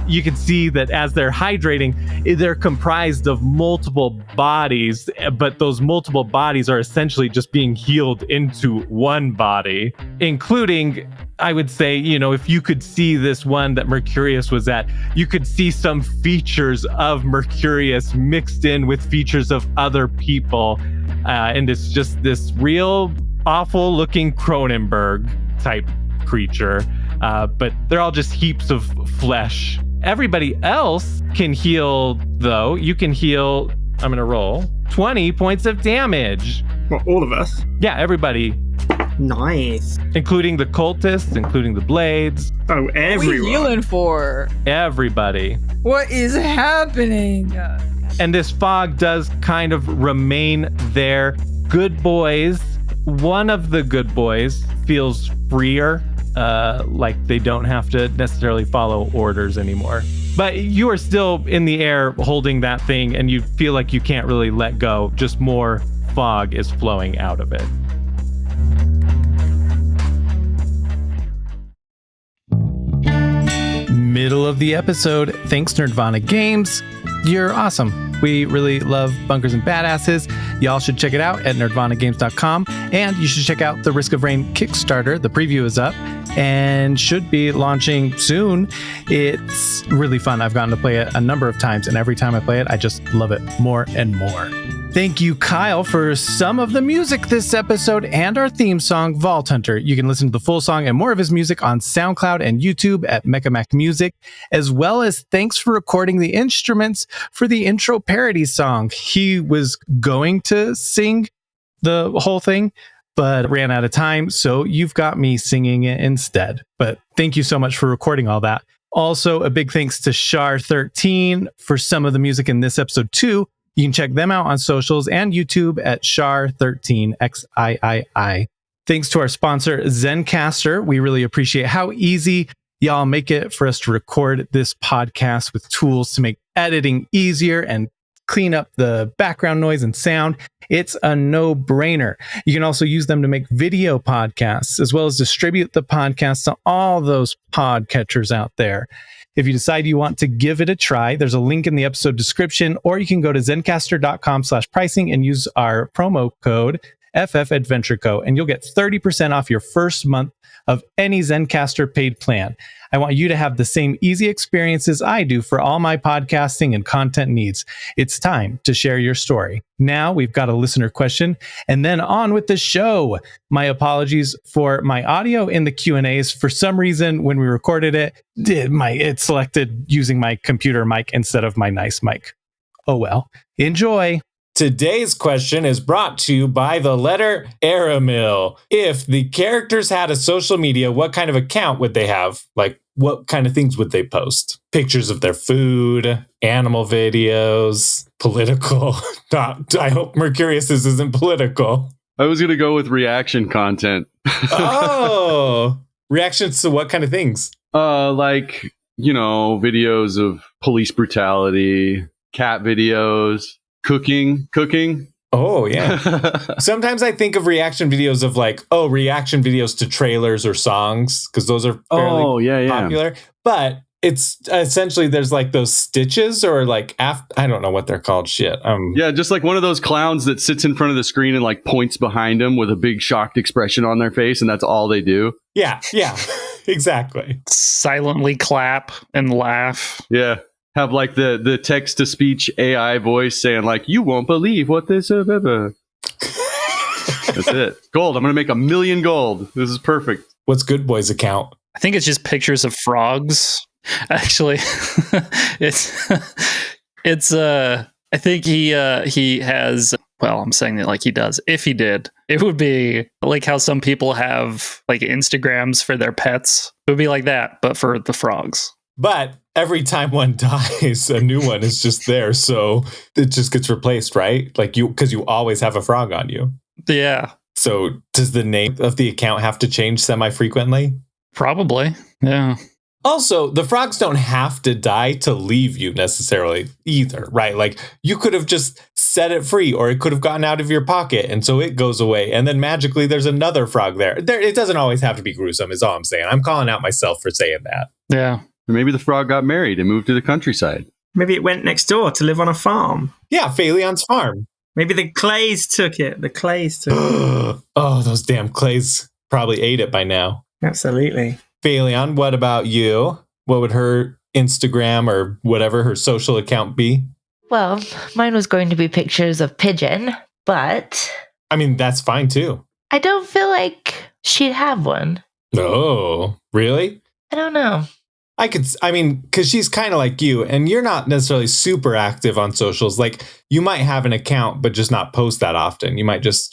you can see that as they're hydrating, they're comprised of multiple bodies, but those multiple bodies are essentially just being healed into one body, including, I would say, if you could see this one that Mercurius was at, you could see some features of Mercurius mixed in with features of other people. And it's just this real awful looking Cronenberg type creature. But they're all just heaps of flesh. Everybody else can heal, though. You can heal, I'm going to roll, 20 points of damage. Well, all of us? Yeah, everybody. Nice. Including the cultists, including the blades. Oh, everyone. What are you healing for? Everybody. What is happening? And this fog does kind of remain there. Good boys. One of the good boys feels freer. Like they don't have to necessarily follow orders anymore. But you are still in the air holding that thing, and you feel like you can't really let go. Just more fog is flowing out of it. middle of the episode. Thanks, Nerdvana Games. You're awesome. We really love Bunkers and Badasses. Y'all should check it out at nerdvanagames.com. And you should check out the Risk of Rain Kickstarter. The preview is up and should be launching soon. It's really fun. I've gotten to play it a number of times, and every time I play it, I just love it more and more. Thank you, Kyle, for some of the music this episode and our theme song, Vault Hunter. You can listen to the full song and more of his music on SoundCloud and YouTube at Mechamac Music, as well as thanks for recording the instruments for the intro parody song. He was going to sing the whole thing, but ran out of time, so you've got me singing it instead. But thank you so much for recording all that. Also, a big thanks to Shar13 for some of the music in this episode too. You can check them out on socials and YouTube at Shar13, XIII. Thanks to our sponsor, Zencastr. We really appreciate how easy y'all make it for us to record this podcast with tools to make editing easier and clean up the background noise and sound. It's a no-brainer. You can also use them to make video podcasts, as well as distribute the podcast to all those podcatchers out there. If you decide you want to give it a try, there's a link in the episode description, or you can go to zencastr.com/pricing and use our promo code FFAdventureCo, and you'll get 30% off your first month of any Zencastr paid plan. I want you to have the same easy experiences I do for all my podcasting and content needs. It's time to share your story. Now we've got a listener question, and then on with the show. My apologies for my audio in the Q&As. For some reason, when we recorded it, it selected using my computer mic instead of my nice mic. Oh well. Enjoy. Today's question is brought to you by the letter Aramil. If the characters had a social media, what kind of account would they have? Like, what kind of things would they post? Pictures of their food, animal videos, political. I hope Mercurius isn't political. I was going to go with reaction content. Oh, reactions to what kind of things? Like, videos of police brutality, cat videos. Cooking. Oh, yeah. Sometimes I think of reaction videos of reaction videos to trailers or songs, because those are fairly popular. But it's essentially there's like those stitches or I don't know what they're called. Shit. Yeah, just like one of those clowns that sits in front of the screen and like points behind them with a big shocked expression on their face, and that's all they do. Yeah, exactly. Silently clap and laugh. Yeah. Have like the text-to-speech AI voice saying like, you won't believe what this is. That's it. Gold. I'm going to make 1 million gold. This is perfect. What's Good Boy's account? I think it's just pictures of frogs. Actually, I think he has, well, I'm saying it like he does. If he did, it would be like how some people have like Instagrams for their pets. It would be like that, but for the frogs. But every time one dies, a new one is just there. So it just gets replaced, right? Because you always have a frog on you. Yeah. So does the name of the account have to change semi-frequently? Probably. Yeah. Also, the frogs don't have to die to leave you necessarily either, right? Like you could have just set it free, or it could have gotten out of your pocket. And so it goes away. And then magically there's another frog there. It doesn't always have to be gruesome is all I'm saying. I'm calling out myself for saying that. Yeah. Or maybe the frog got married and moved to the countryside. Maybe it went next door to live on a farm. Yeah, Fayleon's farm. Maybe the Clays took it. Oh, those damn Clays probably ate it by now. Absolutely. Fayleon, what about you? What would her Instagram or whatever her social account be? Well, mine was going to be pictures of Pigeon, but... I mean, that's fine too. I don't feel like she'd have one. Oh, really? I don't know. Because she's kind of like you, and you're not necessarily super active on socials. Like, you might have an account, but just not post that often. She might just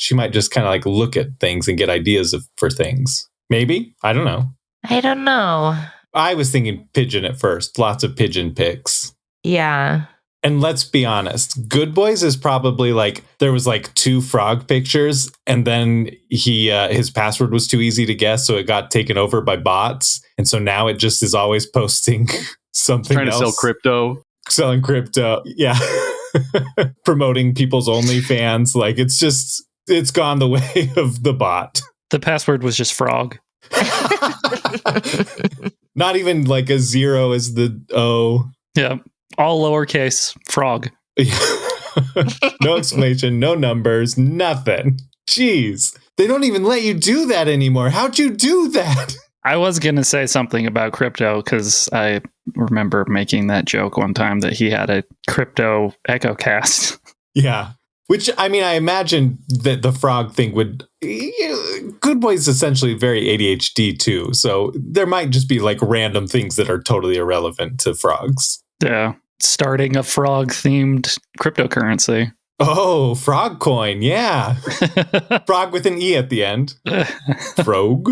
kind of like look at things and get ideas for things. Maybe? I don't know. I was thinking Pigeon at first. Lots of Pigeon pics. Yeah. And let's be honest, Good Boys is probably there was 2 frog pictures, and then his password was too easy to guess, so it got taken over by bots. And so now it just is always posting something else. Trying to sell crypto. Selling crypto, yeah. Promoting people's OnlyFans. It's gone the way of the bot. The password was just frog. Not even like a 0 is the O. Yeah. All lowercase frog. No explanation, no numbers, nothing. Jeez. They don't even let you do that anymore. How'd you do that? I was going to say something about crypto because I remember making that joke one time that he had a crypto echo cast. Yeah. Which, I mean, I imagine that the frog thing would... Good Boy's essentially very ADHD too, so there might just be like random things that are totally irrelevant to frogs. Yeah. Starting a frog-themed cryptocurrency. Oh, frog coin, yeah. Frog with an E at the end. Frog.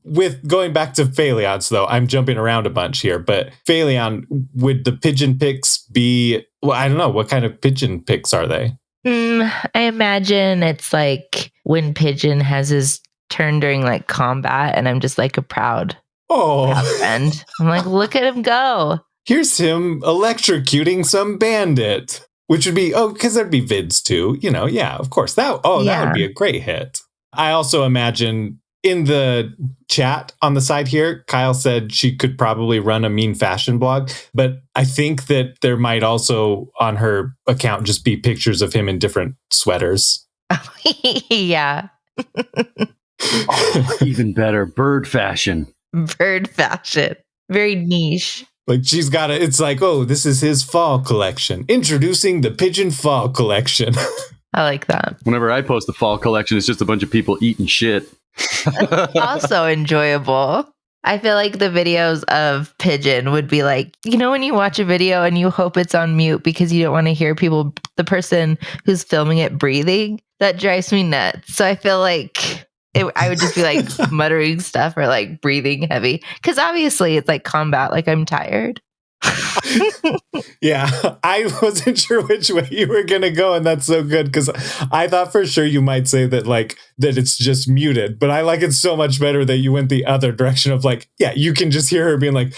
With going back to Fayleons, though, I'm jumping around a bunch here, but Fayleon, would the pigeon pics be... Well, I don't know. What kind of pigeon pics are they? I imagine it's like when Pigeon has his turn during like combat, and I'm just like a proud friend. I'm like, look at him go. Here's him electrocuting some bandit, which would be, because there'd be vids too, yeah, of course. That would be a great hit. I also imagine in the chat on the side here, Kyle said she could probably run a mean fashion blog, but I think that there might also on her account just be pictures of him in different sweaters. Yeah. Even better, bird fashion. Bird fashion. Very niche. Like she's got it. It's like, this is his fall collection. Introducing the Pigeon Fall Collection. I like that. Whenever I post the fall collection, it's just a bunch of people eating shit. That's also enjoyable. I feel like the videos of Pigeon would be like, when you watch a video and you hope it's on mute because you don't want to hear the person who's filming it breathing. That drives me nuts. So I feel like I would just be like muttering stuff or like breathing heavy. Because obviously it's like combat, like I'm tired. Yeah, I wasn't sure which way you were going to go. And that's so good because I thought for sure you might say that that it's just muted. But I like it so much better that you went the other direction of like, yeah, you can just hear her being like,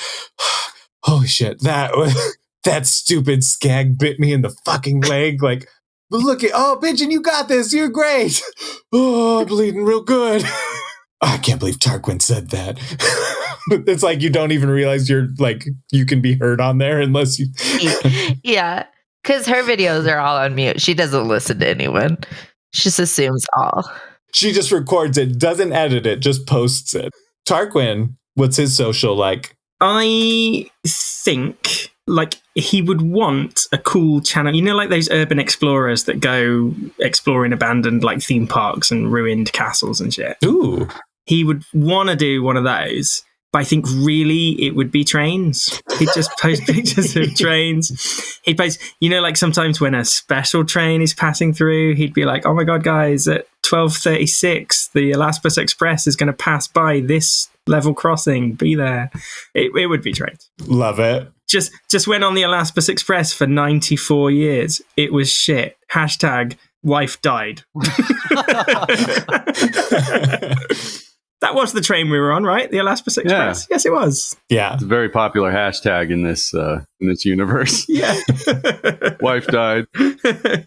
holy shit, that stupid skag bit me in the fucking leg. Like, look at, Pigeon, you got this. You're great. Oh, I'm bleeding real good. I can't believe Tarquin said that. It's like you don't even realize you can be heard on there unless you... Yeah, because her videos are all on mute. She doesn't listen to anyone. She just assumes all. She just records it, doesn't edit it, just posts it. Tarquin, what's his social like? I think he would want a cool channel, like those urban explorers that go exploring abandoned theme parks and ruined castles and shit. Ooh. He would want to do one of those, but I think really it would be trains. He'd just post pictures of trains. He'd post, sometimes when a special train is passing through, he'd be like, oh my God, guys, at 12:36, the Alaspus Express is going to pass by this level crossing. Be there. It would be trains. Love it. Just went on the Alaspus Express for 94 years. It was shit. # wife died. That was the train we were on, right? The Alaspus Express. Yeah. Yes, it was. Yeah, it's a very popular hashtag in this universe. Yeah, wife died. You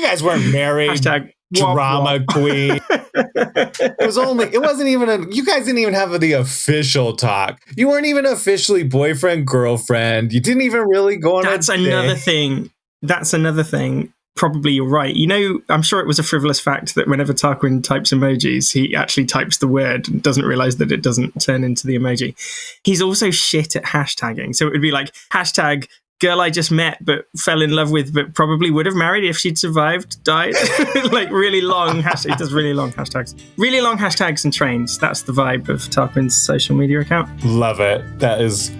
guys weren't married. Drama queen. It wasn't even you guys didn't even have the official talk. You weren't even officially boyfriend, girlfriend. You didn't even really go on That's another thing. Probably you're right. I'm sure it was a frivolous fact that whenever Tarquin types emojis, he actually types the word and doesn't realize that it doesn't turn into the emoji. He's also shit at hashtagging. So it would be like hashtag girl I just met but fell in love with but probably would have married if she'd survived, died. Really long hashtags. He does really long hashtags. Really long hashtags and trains. That's the vibe of Tarquin's social media account. Love it. That is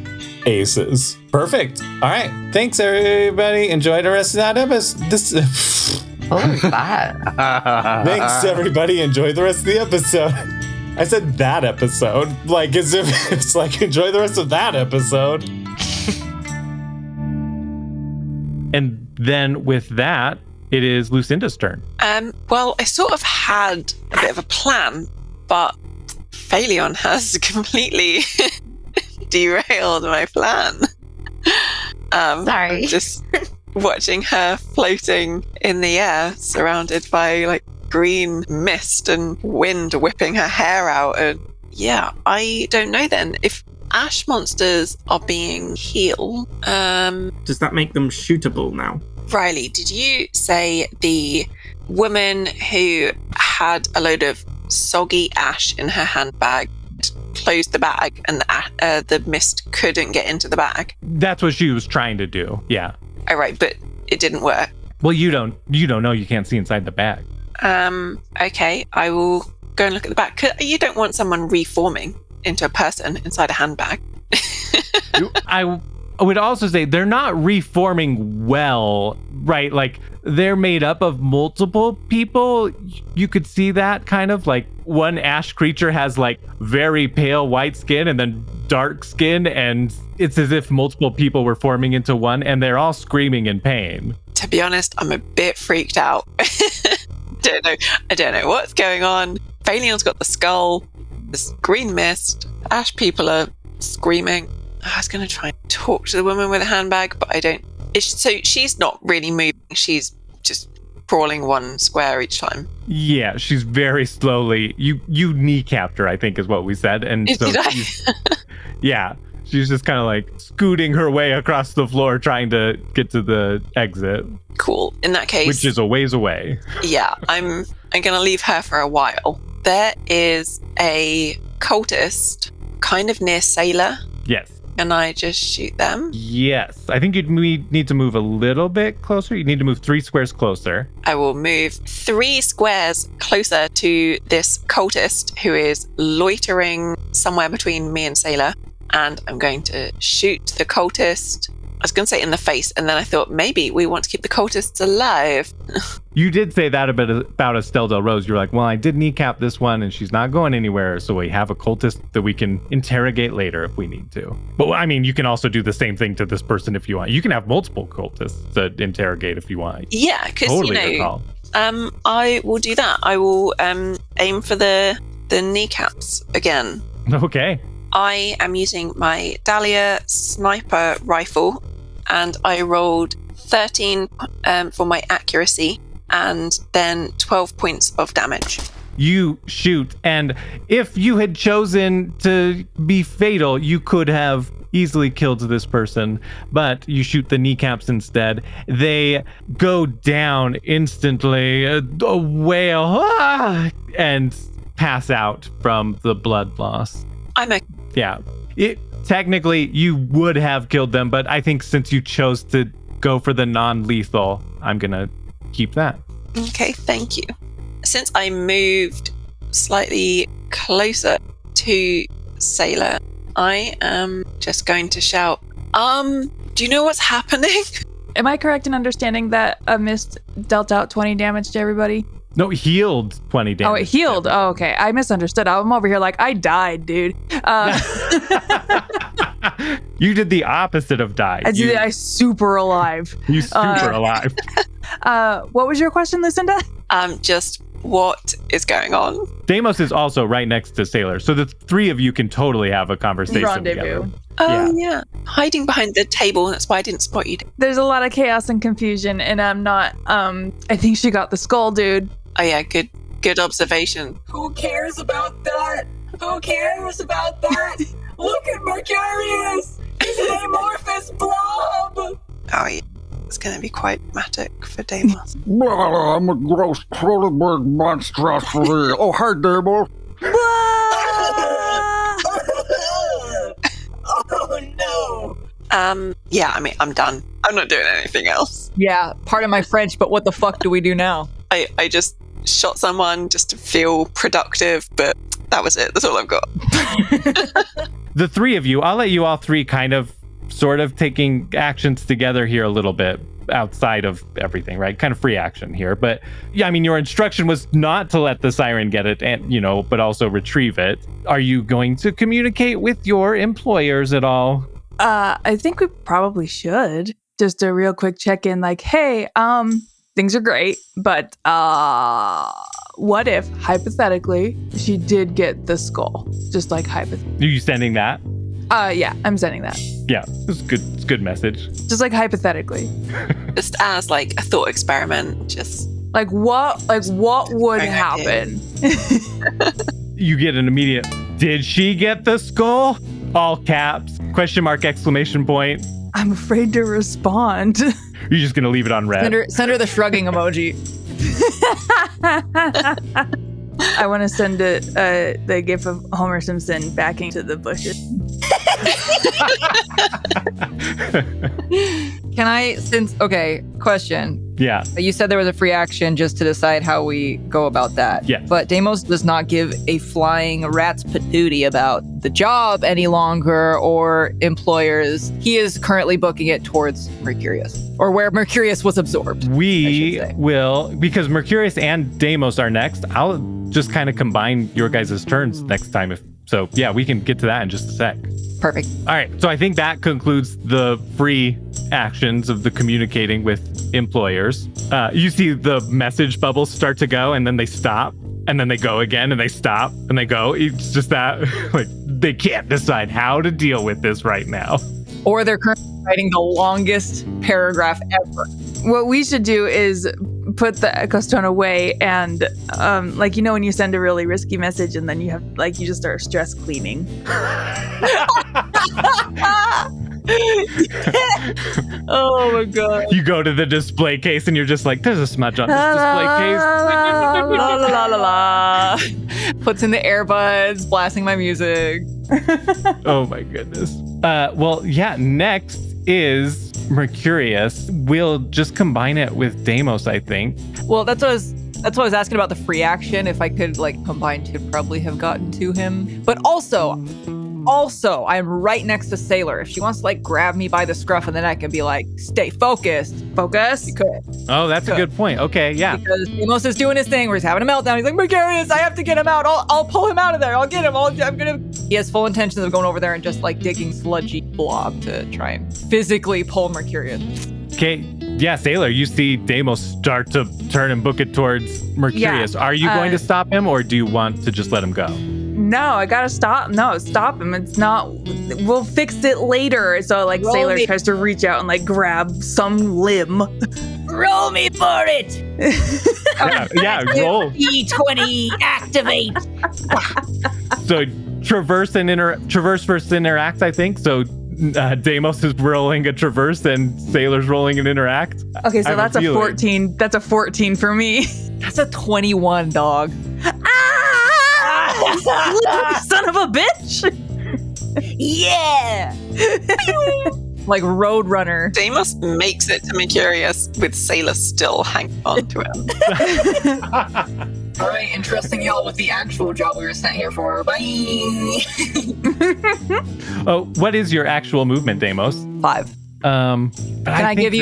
aces. Perfect. All right. Thanks, everybody. Enjoy the rest of that episode. Thanks, everybody. Enjoy the rest of the episode. I said that episode, as if it's enjoy the rest of that episode. And then with that, it is Lucinda's turn. Well, I sort of had a bit of a plan, but Fayleon has completely derailed my plan. Sorry. Just watching her floating in the air, surrounded by green mist and wind whipping her hair out. And yeah, I don't know then. If ash monsters are being healed. Does that make them shootable now? Riley, did you say the woman who had a load of soggy ash in her handbag closed the bag and the mist couldn't get into the bag? That's what she was trying to do. Yeah. All right, but it didn't work. Well, you don't know. You can't see inside the bag. Okay, I will go and look at the bag. You don't want someone reforming into a person inside a handbag. I would also say they're not reforming well, right? Like, they're made up of multiple people. You could see that kind of like one ash creature has like very pale white skin and then dark skin, and it's as if multiple people were forming into one, and they're all screaming in pain. To be honest, I'm a bit freaked out. I don't know what's going on. Fayleon's got the skull, this green mist. Ash people are screaming. I was going to try and talk to the woman with a handbag, but I don't. So she's not really moving. She's just crawling one square each time. Yeah, she's very slowly. You kneecapped her, I think, is what we said. And so yeah, she's just kind of like scooting her way across the floor, trying to get to the exit. Cool. In that case, which is a ways away. Yeah, I'm going to leave her for a while. There is a cultist kind of near Sailor. Yes. Can I just shoot them? Yes. I think you'd need to move a little bit closer. You need to move 3 squares closer. I will move 3 squares closer to this cultist who is loitering somewhere between me and Sailor. And I'm going to shoot the cultist. I was going to say in the face, and then I thought maybe we want to keep the cultists alive. You did say that a bit about Estelle Del Rose. You're like, well, I did kneecap this one, and she's not going anywhere, so we have a cultist that we can interrogate later if we need to. But, I mean, you can also do the same thing to this person if you want. You can have multiple cultists to interrogate if you want. Yeah, because, totally I will do that. I will aim for the kneecaps again. Okay. I am using my Dahlia sniper rifle, and I rolled 13 for my accuracy, and then 12 points of damage. You shoot, and if you had chosen to be fatal, you could have easily killed this person, but you shoot the kneecaps instead. They go down instantly, a wail, and pass out from the blood loss. Yeah. Technically, you would have killed them, but I think since you chose to go for the non-lethal, I'm going to keep that. Okay, thank you. Since I moved slightly closer to Sailor, I am just going to shout, do you know what's happening? Am I correct in understanding that a mist dealt out 20 damage to everybody? No, it healed 20 damage. Oh, it healed? Oh, okay. I misunderstood. I'm over here like, I died, dude. You did the opposite of die. I super alive. You super alive. What was your question, Lucinda? Just what is going on? Deimos is also right next to Sailor, so the 3 of you can totally have a conversation Rendezvous. Together. Oh, yeah. Hiding behind the table, that's why I didn't spot you. There's a lot of chaos and confusion, and I'm not, I think she got the skull, dude. Oh, yeah, good observation. Who cares about that? Who cares about that? Look at Mercurius! He's an amorphous blob! Oh, yeah. It's going to be quite dramatic for Deimos. I'm a gross Cronenberg monstrosity. Oh, hi, Deimos. Oh, no! Yeah, I mean, I'm done. I'm not doing anything else. Yeah, pardon my French, but what the fuck do we do now? I just shot someone just to feel productive, but that was it. That's all I've got. The 3 of you, I'll let you all 3 kind of sort of taking actions together here a little bit outside of everything, right? Kind of free action here. But yeah, I mean, your instruction was not to let the siren get it and, but also retrieve it. Are you going to communicate with your employers at all? I think we probably should. Just a real quick check-in like, hey, things are great, but what if, hypothetically, she did get the skull? Just like hypothetically. Are you sending that? Yeah, I'm sending that. Yeah, it's good. It's a good message. Just like hypothetically. Just as like a thought experiment, just like what would happen? You get an immediate, did she get the skull? all caps, question mark, exclamation point. I'm afraid to respond. You're just going to leave it on red. Send her the shrugging emoji. I want to send the gif of Homer Simpson backing to the bushes. Question. Yeah. You said there was a free action just to decide how we go about that. Yeah. But Deimos does not give a flying rat's patootie about the job any longer or employers. He is currently booking it towards Mercurius, or where Mercurius was absorbed. We will, because Mercurius and Deimos are next. I'll just kind of combine your guys' turns next time. So yeah, we can get to that in just a sec. Perfect. All right. So I think that concludes the free actions of the communicating with employers. You see the message bubbles start to go, and then they stop, and then they go again, and they stop, and they go. It's just that like they can't decide how to deal with this right now. Or they're currently writing the longest paragraph ever. What we should do is put the Echo Stone away and, like, you know, when you send a really risky message and then you have, like, you just start stress cleaning. Oh my god. You go to the display case and you're just like, there's a smudge on this display case. La la la la la. Puts in the earbuds, blasting my music. Oh my goodness. Well, yeah, next is Mercurius. We'll just combine it with Deimos, I think. Well, that's what I was asking about the free action. If I could like combine two, probably have gotten to him. But also, I'm right next to Sailor. If she wants to like grab me by the scruff of the neck and be like, stay focused. Focus? You could. Oh, that's a good point. Okay, yeah. Because Deimos is doing his thing where he's having a meltdown. He's like, Mercurius, I have to get him out. I'll pull him out of there. I'll get him. He has full intentions of going over there and just like digging sludgy blob to try and physically pull Mercurius. Okay, yeah, Sailor, you see Deimos start to turn and book it towards Mercurius. Yeah, Are you going to stop him, or do you want to just let him go? No, I gotta stop. No, stop him. It's not. We'll fix it later. So like Sailor tries to reach out and like grab some limb. Roll me for it. yeah, roll. E20 activate. So traverse versus interact, I think. So Deimos is rolling a traverse and Sailor's rolling an interact. Okay, so that's a 14. That's a 14 for me. That's a 21, dog. Son of a bitch! Yeah! Like Roadrunner. Deimos makes it to Mercurius with Sailor still hanging on to him. All right, interesting y'all with the actual job we were sent here for. Bye! Oh, what is your actual movement, Deimos? 5. Can I give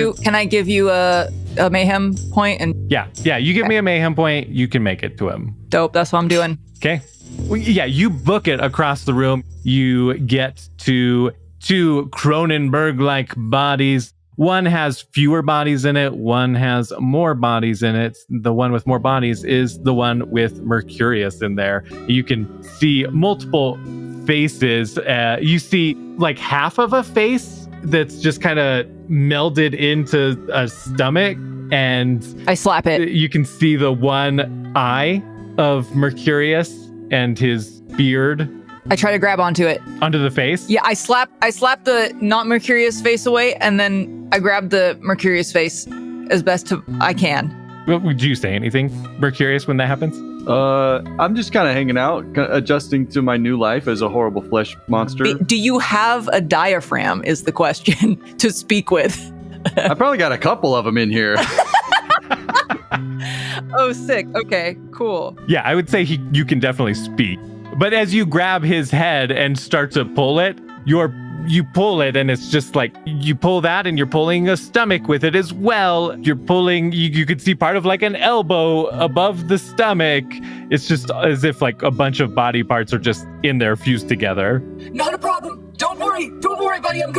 you a mayhem point? And yeah, you give me a mayhem point, you can make it to him. Dope, that's what I'm doing. Okay. Well, yeah, you book it across the room. You get to 2 Cronenberg-like bodies. One has fewer bodies in it. One has more bodies in it. The one with more bodies is the one with Mercurius in there. You can see multiple faces. You see like half of a face that's just kind of melded into a stomach. And I slap it. You can see the one eye of Mercurius and his beard. I try to grab onto it. Onto the face? Yeah, I slap the not Mercurius face away, and then I grab the Mercurius face as best I can. Would you say anything, Mercurius, when that happens? I'm just kind of hanging out, adjusting to my new life as a horrible flesh monster. Do you have a diaphragm is the question to speak with. I probably got a couple of them in here. Oh, sick. Okay, cool. Yeah, I would say you can definitely speak. But as you grab his head and start to pull it, you pull it and it's just like you pull that and you're pulling a stomach with it as well. You're pulling, you could see part of like an elbow above the stomach. It's just as if like a bunch of body parts are just in there fused together. Not a problem. Don't worry, buddy. I'll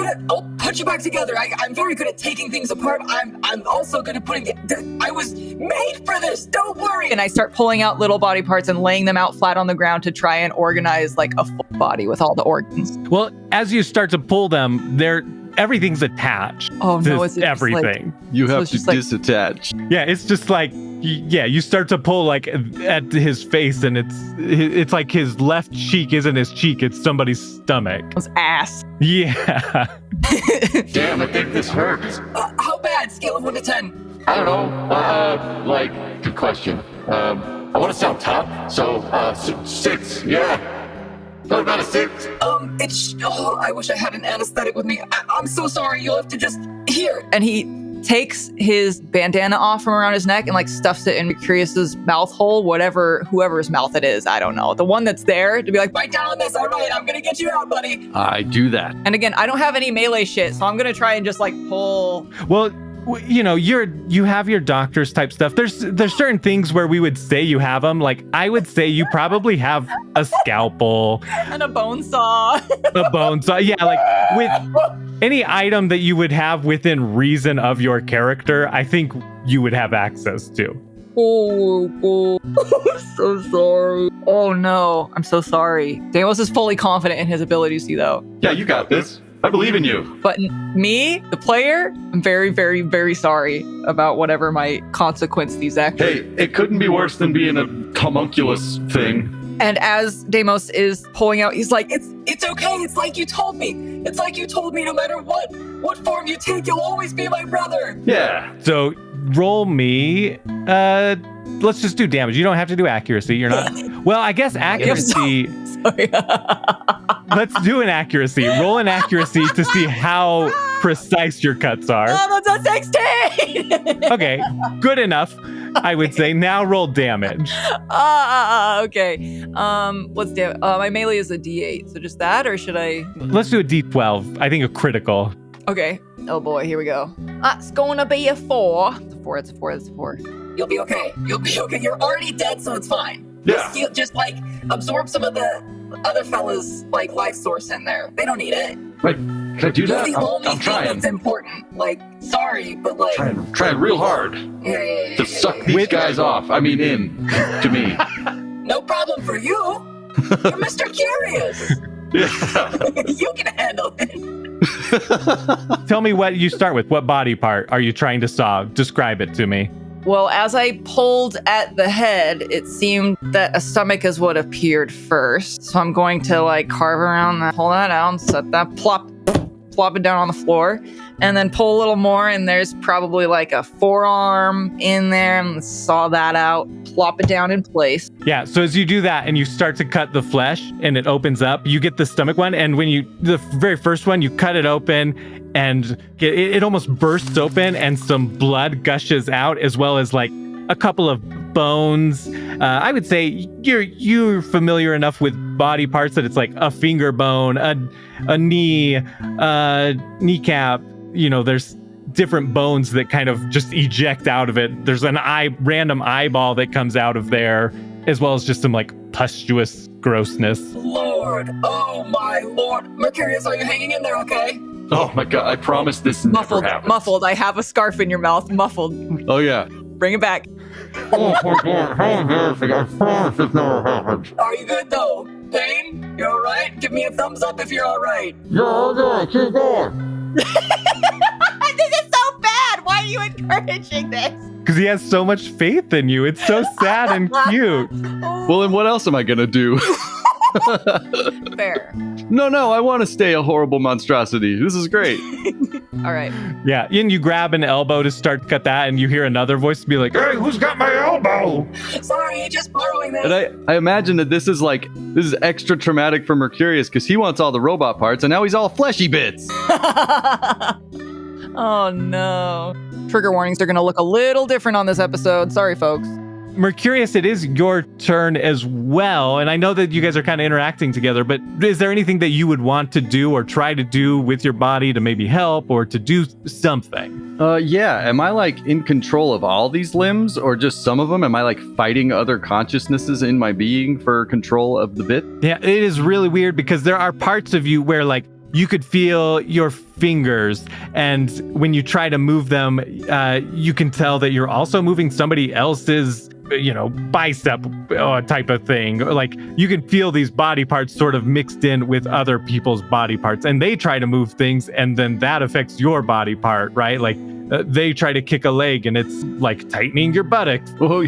put you back together. I'm very good at taking things apart. I'm also good at putting it. I was made for this. Don't worry. And I start pulling out little body parts and laying them out flat on the ground to try and organize like a full body with all the organs. Well, as you start to pull them, they're everything's attached Oh to no, it's just everything. You So have it's to just like- disattach. Yeah, it's just like, you start to pull like at his face, and it's like his left cheek isn't his cheek, it's somebody's stomach. his ass. Yeah. Damn, I think this hurts. How bad? Scale of 1 to 10. I don't know. Good question. I want to sound top, so 6. Yeah. What about a 6? I wish I had an anesthetic with me. I'm so sorry. You'll have to just here. And he takes his bandana off from around his neck and like stuffs it in Mercurious's mouth hole, whoever's mouth it is. I don't know. The one that's there to be like, bite down on this. All right, I'm gonna get you out, buddy. I do that. And again, I don't have any melee shit, so I'm gonna try and just like pull. Well, you know, you have your doctors type stuff. There's certain things where we would say you have them. Like I would say you probably have a scalpel And a bone saw. a bone saw. Yeah, like with any item that you would have within reason of your character, I think you would have access to. Oh, I'm so sorry. Oh no, I'm so sorry. Deimos is fully confident in his abilities, though. Yeah, you got this. I believe in you. But me, the player, I'm very, very, very sorry about whatever my consequence these actions. Hey, it couldn't be worse than being a homunculus thing. And as Deimos is pulling out, he's like, it's okay. It's like you told me. It's like you told me no matter what form you take, you'll always be my brother. Yeah. So roll me. Let's just do damage. You don't have to do accuracy. You're not. Well, I guess accuracy. Sorry. Let's do an accuracy. Roll an accuracy to see how precise your cuts are. Oh, that's a 16. Okay, good enough. I would say now roll damage. Okay. What's damage? My melee is a D8. So just that, or should I? Let's do a D12. I think a critical. Okay. Oh boy, here we go. It's going to be a 4. It's a 4. It's a 4. It's a 4. You'll be okay. You'll be okay. You're already dead, so it's fine. Yeah. Just like absorb some of the other fellas' like life source in there. They don't need it. Wait, can I do You're that? the only I'm thing trying. that's important. Like, sorry, but like, Trying real hard yeah. to suck these guys off. I mean, in to me. No problem for you. You're Mr. Curious. Yeah. You can handle it. Tell me what you start with. What body part are you trying to saw? Describe it to me. Well, as I pulled at the head, it seemed that a stomach is what appeared first. So I'm going to like carve around that, pull that out, and set that, plop it down on the floor, and then pull a little more, and there's probably like a forearm in there, and saw that out, plop it down in place. Yeah, so as you do that and you start to cut the flesh and it opens up, you get the stomach one. And when the very first one, you cut it open and it almost bursts open and some blood gushes out, as well as like a couple of bones. I would say you're familiar enough with body parts that it's like a finger bone, a knee, kneecap. You know, there's different bones that kind of just eject out of it. There's an random eyeball that comes out of there, as well as just some like pustulous grossness. Lord, oh my Lord. Mercurius, are you hanging in there okay? Oh my god, I promise this never happens. Muffled. I have a scarf in your mouth. Muffled. Oh yeah. Bring it back. Oh my god, I promise this never happens. Are you good though? Payne, you alright? Give me a thumbs up if you're alright. Yeah, keep going. This is so bad. Why are you encouraging this? Because he has so much faith in you. It's so sad and cute. Well, then what else am I gonna do? Fair. No, I want to stay a horrible monstrosity. This is great. All right. Yeah, and you grab an elbow to start to cut that, and you hear another voice be like, Hey, who's got my elbow? Sorry, just borrowing this. And I imagine that this is extra traumatic for Mercurius because he wants all the robot parts, and now he's all fleshy bits. Oh no. Trigger warnings are going to look a little different on this episode. Sorry, folks. Mercurius, it is your turn as well. And I know that you guys are kind of interacting together, but is there anything that you would want to do or try to do with your body to maybe help or to do something? Yeah. Am I like in control of all these limbs or just some of them? Am I like fighting other consciousnesses in my being for control of the bit? Yeah, it is really weird because there are parts of you where like you could feel your fingers, and when you try to move them, you can tell that you're also moving somebody else's bicep type of thing. Like you can feel these body parts sort of mixed in with other people's body parts, and they try to move things, and then that affects your body part, right? Like they try to kick a leg, and it's like tightening your buttocks. Oh,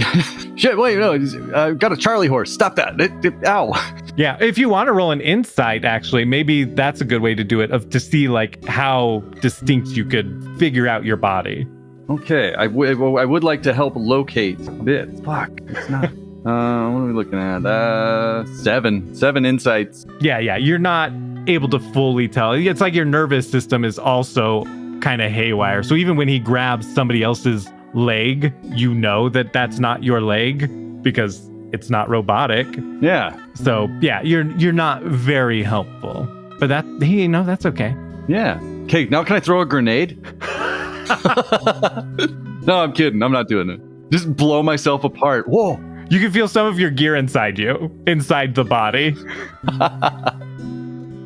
shit! Wait, no, got a Charlie horse. Stop that! Ow! Yeah, if you want to roll an insight, actually, maybe that's a good way to do it, to see like how distinct you could figure out your body. Okay, I would like to help locate bits. Fuck, it's not. What are we looking at? 7 insights. Yeah, you're not able to fully tell. It's like your nervous system is also kind of haywire. So even when he grabs somebody else's leg, you know that that's not your leg because it's not robotic. Yeah. So yeah, you're not very helpful. But that's okay. Yeah. Okay, now can I throw a grenade? No, I'm kidding. I'm not doing it. Just blow myself apart. Whoa. You can feel some of your gear inside the body.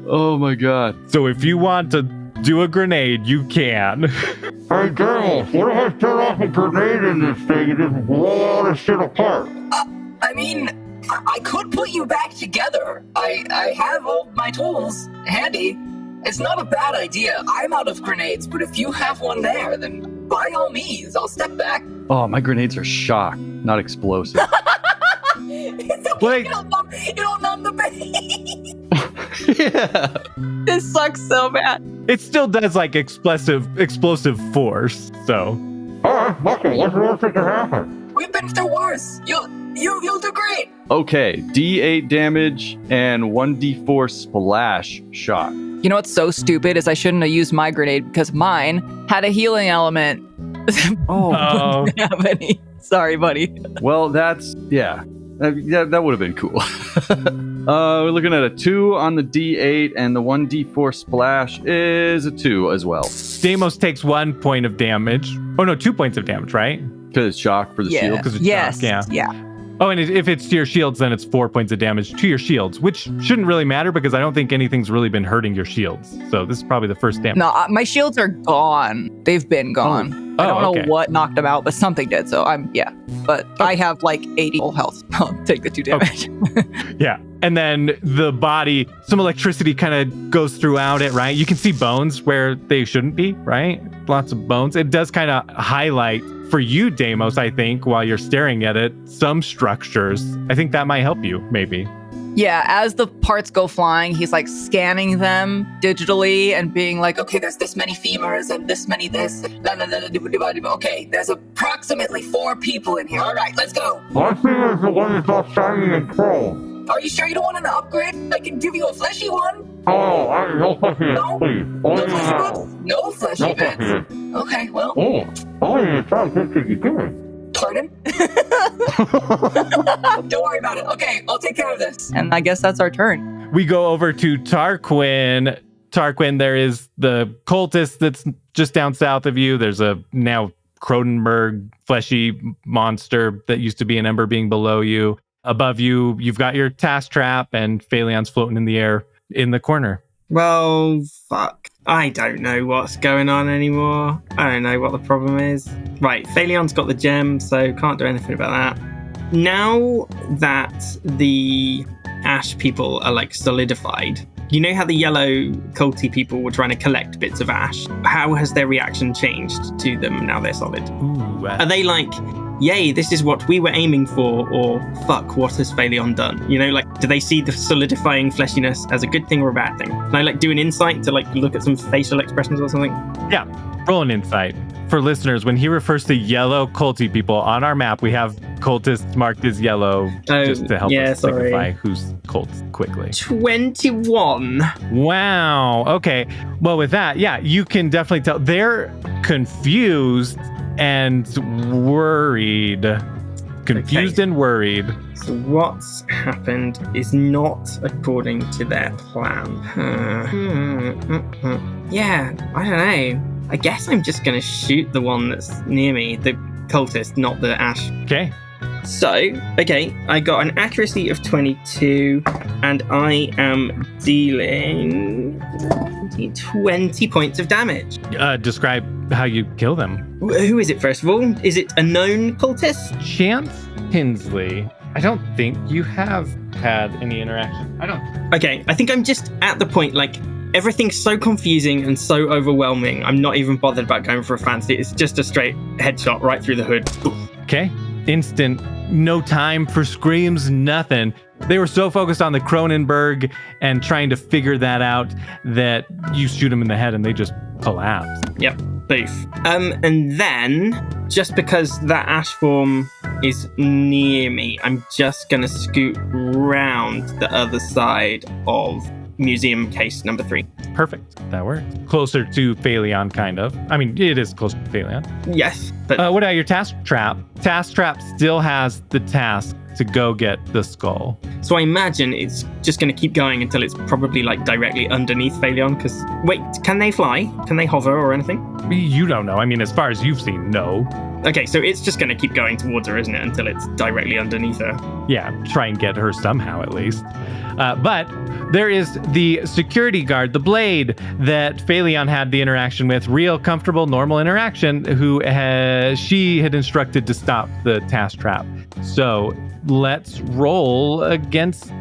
Oh my God. So if you want to do a grenade, you can. Hey, girls, what if I set off a grenade in this thing and just blow all this shit apart? I mean, I could put you back together. I have all my tools handy. It's not a bad idea. I'm out of grenades, but if you have one there, then by all means, I'll step back. Oh, my grenades are shock, not explosive. It's okay. You don't numb the pain. Yeah. This sucks so bad. It still does like explosive force, so. Alright, fuck it. What's the worst that can happen? We've been through worse. You'll do great. Okay, D8 damage and 1d4 splash shock. You know what's so stupid is I shouldn't have used my grenade because mine had a healing element. Oh. Didn't have any. Sorry, buddy. Well, that would have been cool. We're looking at a 2 on the D8, and the 1d4 splash is a 2 as well. Deimos takes 1 point of damage. Oh no, 2 points of damage, right? Because it's shock for the shield. Because it's Yes. shock, Yeah. Oh, and if it's to your shields, then it's 4 points of damage to your shields, which shouldn't really matter because I don't think anything's really been hurting your shields. So this is probably the first damage. No, my shields are gone. They've been gone. I don't know what knocked them out, but something did. So But I have like 80 full health. I'll take the 2 damage. Okay. Yeah. And then the body, some electricity kind of goes throughout it, right? You can see bones where they shouldn't be, right? Lots of bones. It does kind of highlight for you, Deimos, I think, while you're staring at it, some structures. I think that might help you, maybe. Yeah, as the parts go flying, he's like scanning them digitally and being like, Okay, there's this many femurs and this many this. Okay, there's approximately 4 people in here. All right, let's go. My finger's the one that's all shiny and chrome. Are you sure you don't want an upgrade? I can give you a fleshy one. Oh, no fleshy bits, No? please. No Only fleshy now. bits? No fleshy No bits. fleshy bits. Okay, well, Oh, I didn't try to get you give me. pardon? Don't worry about it. Okay, I'll take care of this. and I guess that's our turn. We go over to Tarquin. Tarquin, there is the cultist that's just down south of you. There's a now Cronenberg fleshy monster that used to be an ember being below you. Above you, you've got your task trap, and Fayleon's floating in the air in the corner. Well, fuck. I don't know what's going on anymore. I don't know what the problem is. Right, Fayleon's got the gem, so can't do anything about that. Now that the ash people are like solidified, you know how the yellow culty people were trying to collect bits of ash? How has their reaction changed to them now they're solid? Ooh, Are they like, yay, this is what we were aiming for, or fuck, what has Fayleon done? You know, like, do they see the solidifying fleshiness as a good thing or a bad thing? Can I like do an insight to like look at some facial expressions or something? Yeah, roll an insight. For listeners, when he refers to yellow culty people on our map, we have cultists marked as yellow just to help us signify who's cults quickly. 21. Wow. Okay. Well, with that, yeah, you can definitely tell they're confused and worried. Confused and worried. So what's happened is not according to their plan. Yeah, I don't know. I guess I'm just going to shoot the one that's near me, the cultist, not the ash. Okay. So, okay, I got an accuracy of 22, and I am dealing 20 points of damage. Describe how you kill them. Who is it, first of all? Is it a known cultist? Chance? Tinsley, I don't think you have had any interaction. I don't. Okay, I think I'm just at the point, like, everything's so confusing and so overwhelming. I'm not even bothered about going for a fancy. It's just a straight headshot right through the hood. Okay. Instant. No time for screams, nothing. They were so focused on the Cronenberg and trying to figure that out that you shoot them in the head and they just collapse. Yep, boof. And then, just because that ash form is near me, I'm just going to scoot round the other side of museum case number 3. Perfect. That works. Closer to Fayleon, kind of. I mean, it is closer to Fayleon. Yes, but... what about your task trap? Task trap still has the task to go get the skull. So I imagine it's just going to keep going until it's probably like directly underneath Fayleon, because... Wait, can they fly? Can they hover or anything? You don't know. I mean, as far as you've seen, no. Okay, so it's just going to keep going towards her, isn't it? Until it's directly underneath her. Yeah, try and get her somehow at least. But there is the security guard, the blade that Fayleon had the interaction with, real comfortable, normal interaction, she had instructed to stop the task trap. So let's roll against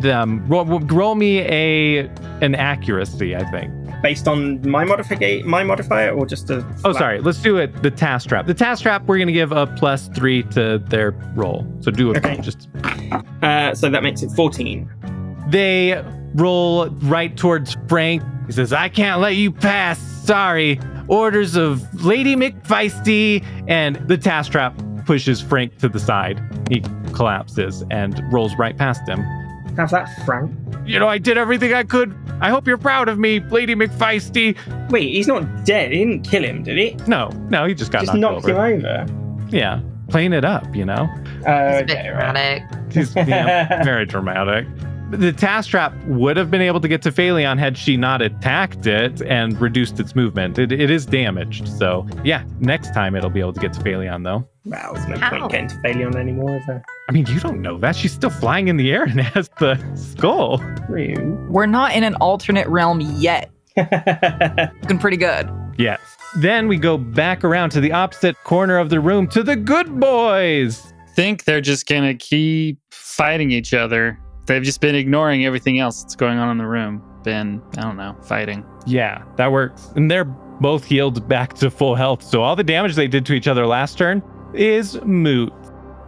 them. Roll me an accuracy, I think. Based on my modifier or just a... Oh, sorry. Let's do it. The task trap. The task trap, we're going to give a +3 to their roll. So do it. Okay. So that makes it 14. They roll right towards Frank. He says, I can't let you pass. Sorry. Orders of Lady McFeisty. And the task trap pushes Frank to the side. He collapses and rolls right past him. How's that, Frank? You know, I did everything I could. I hope you're proud of me, Lady McFeisty. Wait, he's not dead. He didn't kill him, did he? No, he just got knocked him over. Yeah, playing it up, you know? It's a bit dramatic. He's very dramatic. The task trap would have been able to get to Fayleon had she not attacked it and reduced its movement. It is damaged, so yeah, next time it'll be able to get to Fayleon, though. Wow, there's no point getting to Fayleon anymore, is there? I mean, you don't know that. She's still flying in the air and has the skull. We're not in an alternate realm yet. Looking pretty good. Yes. Then we go back around to the opposite corner of the room to the good boys. Think they're just going to keep fighting each other. They've just been ignoring everything else that's going on in the room. Fighting. Yeah, that works. And they're both healed back to full health. So all the damage they did to each other last turn is moot.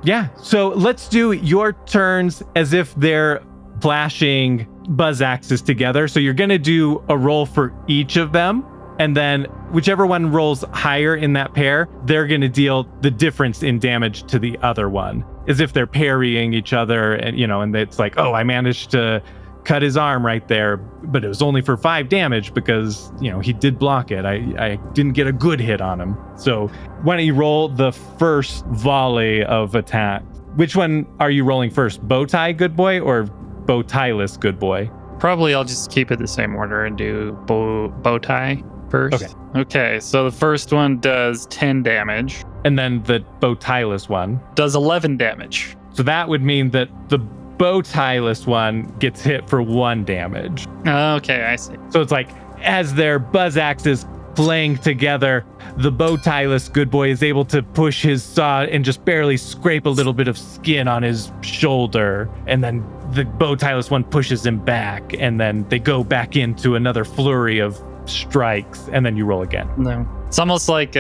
Yeah, so let's do your turns as if they're flashing buzz axes together. So you're going to do a roll for each of them. And then whichever one rolls higher in that pair, they're going to deal the difference in damage to the other one. As if they're parrying each other, and and it's like, oh, I managed to cut his arm right there, but it was only for 5 damage because he did block it. I didn't get a good hit on him. So why don't you roll the first volley of attack? Which one are you rolling first? Bow tie good boy or bow tie-less good boy? Probably I'll just keep it the same order and do bow tie first. Okay, so the first one does 10 damage. And then the bow tie-less one does 11 damage. So that would mean that the bow tie-less one gets hit for 1 damage. Okay, I see. So it's like, as their buzz axes flaying together, the bow tie-less good boy is able to push his saw and just barely scrape a little bit of skin on his shoulder. And then the bow tie-less one pushes him back. And then they go back into another flurry of strikes. And then you roll again. No. It's almost like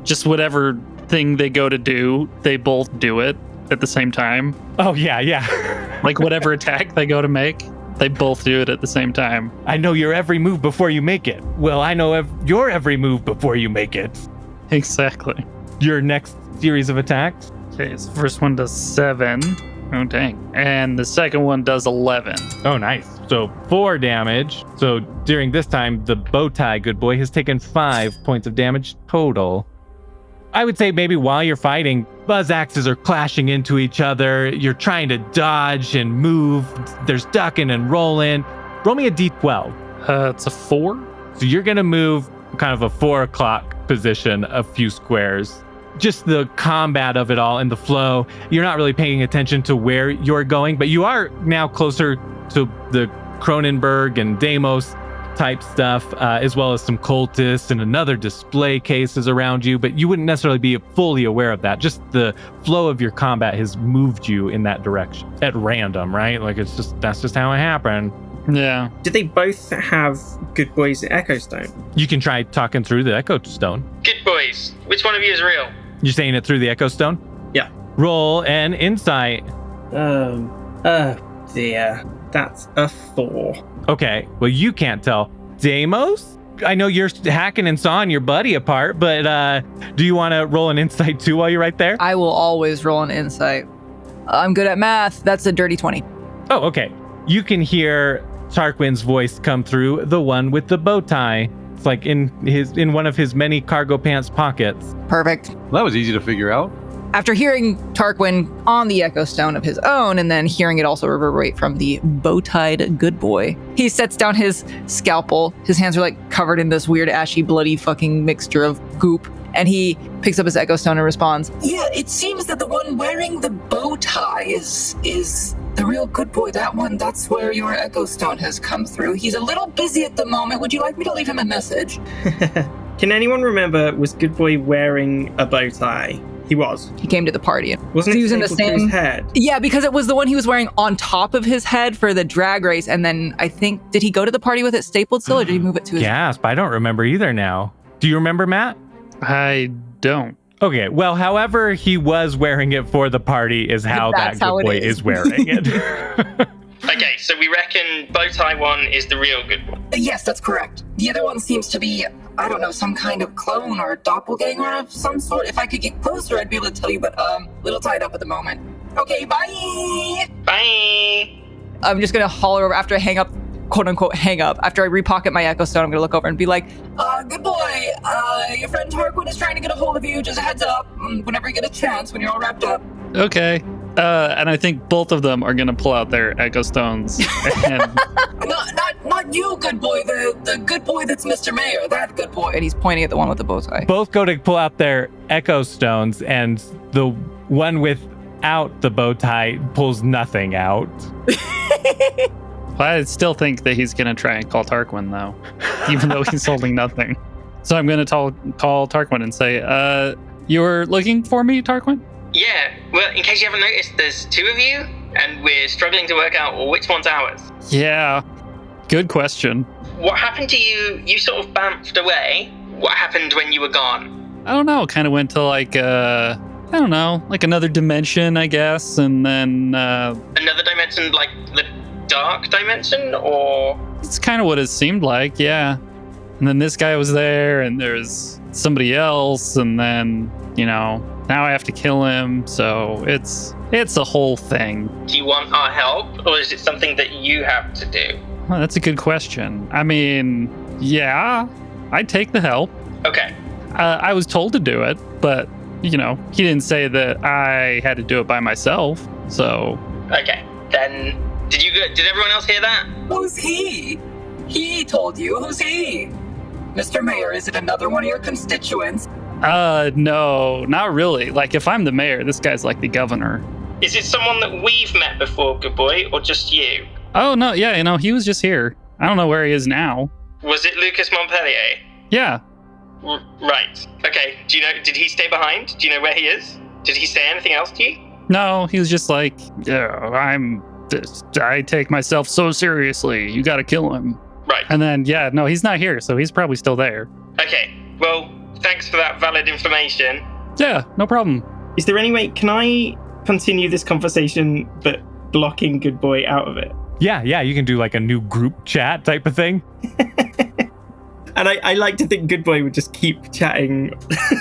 just whatever thing they go to do, they both do it at the same time. Oh, yeah. Like whatever attack they go to make, they both do it at the same time. I know your every move before you make it. Well, I know your every move before you make it. Exactly. Your next series of attacks? Okay, so the first one does 7. Oh, dang. And the second one does 11. Oh, nice. So 4 damage. So during this time, the bow tie good boy has taken 5 points of damage total. I would say maybe while you're fighting, buzz axes are clashing into each other. You're trying to dodge and move. There's ducking and rolling. Roll me a d12. It's a 4. So you're going to move kind of a 4 o'clock position a few squares. Just the combat of it all and the flow. You're not really paying attention to where you're going, but you are now closer to the Cronenberg and Deimos. type stuff, as well as some cultists and another display cases around you, but you wouldn't necessarily be fully aware of that. Just the flow of your combat has moved you in that direction at random, right? Like that's just how it happened. Yeah. Do they both have Good Boy's Echo Stone? You can try talking through the Echo Stone. Good boys. Which one of you is real? You're saying it through the Echo Stone? Yeah. Roll an insight. Dear. That's a 4. Okay, well, you can't tell. Deimos? I know you're hacking and sawing your buddy apart, but do you want to roll an insight too while you're right there? I will always roll an insight. I'm good at math. That's a dirty 20. Oh, okay. You can hear Tarquin's voice come through, the one with the bow tie. It's like in one of his many cargo pants pockets. Perfect. Well, that was easy to figure out. After hearing Tarquin on the Echo Stone of his own, and then hearing it also reverberate from the bow-tied good boy, he sets down his scalpel. His hands are like covered in this weird ashy, bloody fucking mixture of goop. And he picks up his Echo Stone and responds, Yeah, it seems that the one wearing the bow tie is the real good boy. That's where your Echo Stone has come through. He's a little busy at the moment. Would you like me to leave him a message? Can anyone remember, was Good Boy wearing a bow tie? He was. He came to the party. Wasn't he it using the stapled to same his head? Yeah, because it was the one he was wearing on top of his head for the drag race. And then I think, did he go to the party with it stapled still, or did he move it to his Gasp, I don't remember either now. Do you remember, Matt? I don't. Okay, well, however he was wearing it for the party is how that good boy is wearing it. Okay, so we reckon bow tie one is the real good boy. Yes, that's correct. The other one seems to be, I don't know, some kind of clone or doppelganger of some sort. If I could get closer, I'd be able to tell you, but a little tied up at the moment. Okay, bye! Bye! I'm just going to holler over after I hang up, quote unquote, hang up. After I repocket my Echo Stone, I'm going to look over and be like, good boy, your friend Tarquin is trying to get a hold of you. Just a heads up, whenever you get a chance, when you're all wrapped up. Okay. And I think both of them are going to pull out their Echo Stones. And Not you, good boy. The good boy that's Mr. Mayor. That good boy. and he's pointing at the one with the bow tie. Both go to pull out their Echo Stones, and the one without the bow tie pulls nothing out. I still think that he's going to try and call Tarquin, though, even though he's holding nothing. So I'm going to call Tarquin and say, you were looking for me, Tarquin? Yeah, well, in case you haven't noticed, there's 2 of you, and we're struggling to work out which one's ours. Yeah, good question. What happened to you? You sort of bounced away. What happened when you were gone? I don't know, kind of went to like another dimension, I guess, and then... Another dimension, like the dark dimension, or...? It's kind of what it seemed like, yeah. And then this guy was there, and there's somebody else, and then, now I have to kill him, so it's a whole thing. Do you want our help, or is it something that you have to do? Well, that's a good question. I mean, yeah, I'd take the help. Okay. I was told to do it, but, he didn't say that I had to do it by myself, so... Okay, then, did everyone else hear that? Who's he? He told you. Who's he? Mr. Mayor, is it another one of your constituents? No, not really. Like, if I'm the mayor, this guy's like the governor. Is it someone that we've met before, good boy, or just you? Oh, no, yeah, he was just here. I don't know where he is now. Was it Lucas Montpellier? Yeah. Right. Okay, did he stay behind? Do you know where he is? Did he say anything else to you? No, he was just like, I take myself so seriously. You gotta kill him. Right. And then, he's not here, so he's probably still there. Okay, well, thanks for that valid information. Yeah, no problem. Is there any way, can I continue this conversation, but blocking Good Boy out of it? Yeah, you can do like a new group chat type of thing. And I like to think Good Boy would just keep chatting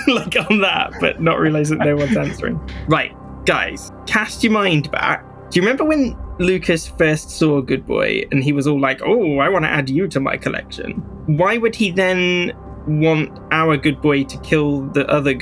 like on that, but not realize that no one's answering. Right, guys, cast your mind back. Do you remember when Lucas first saw Good Boy and he was all like, oh, I want to add you to my collection? Why would he then want our Good Boy to kill the other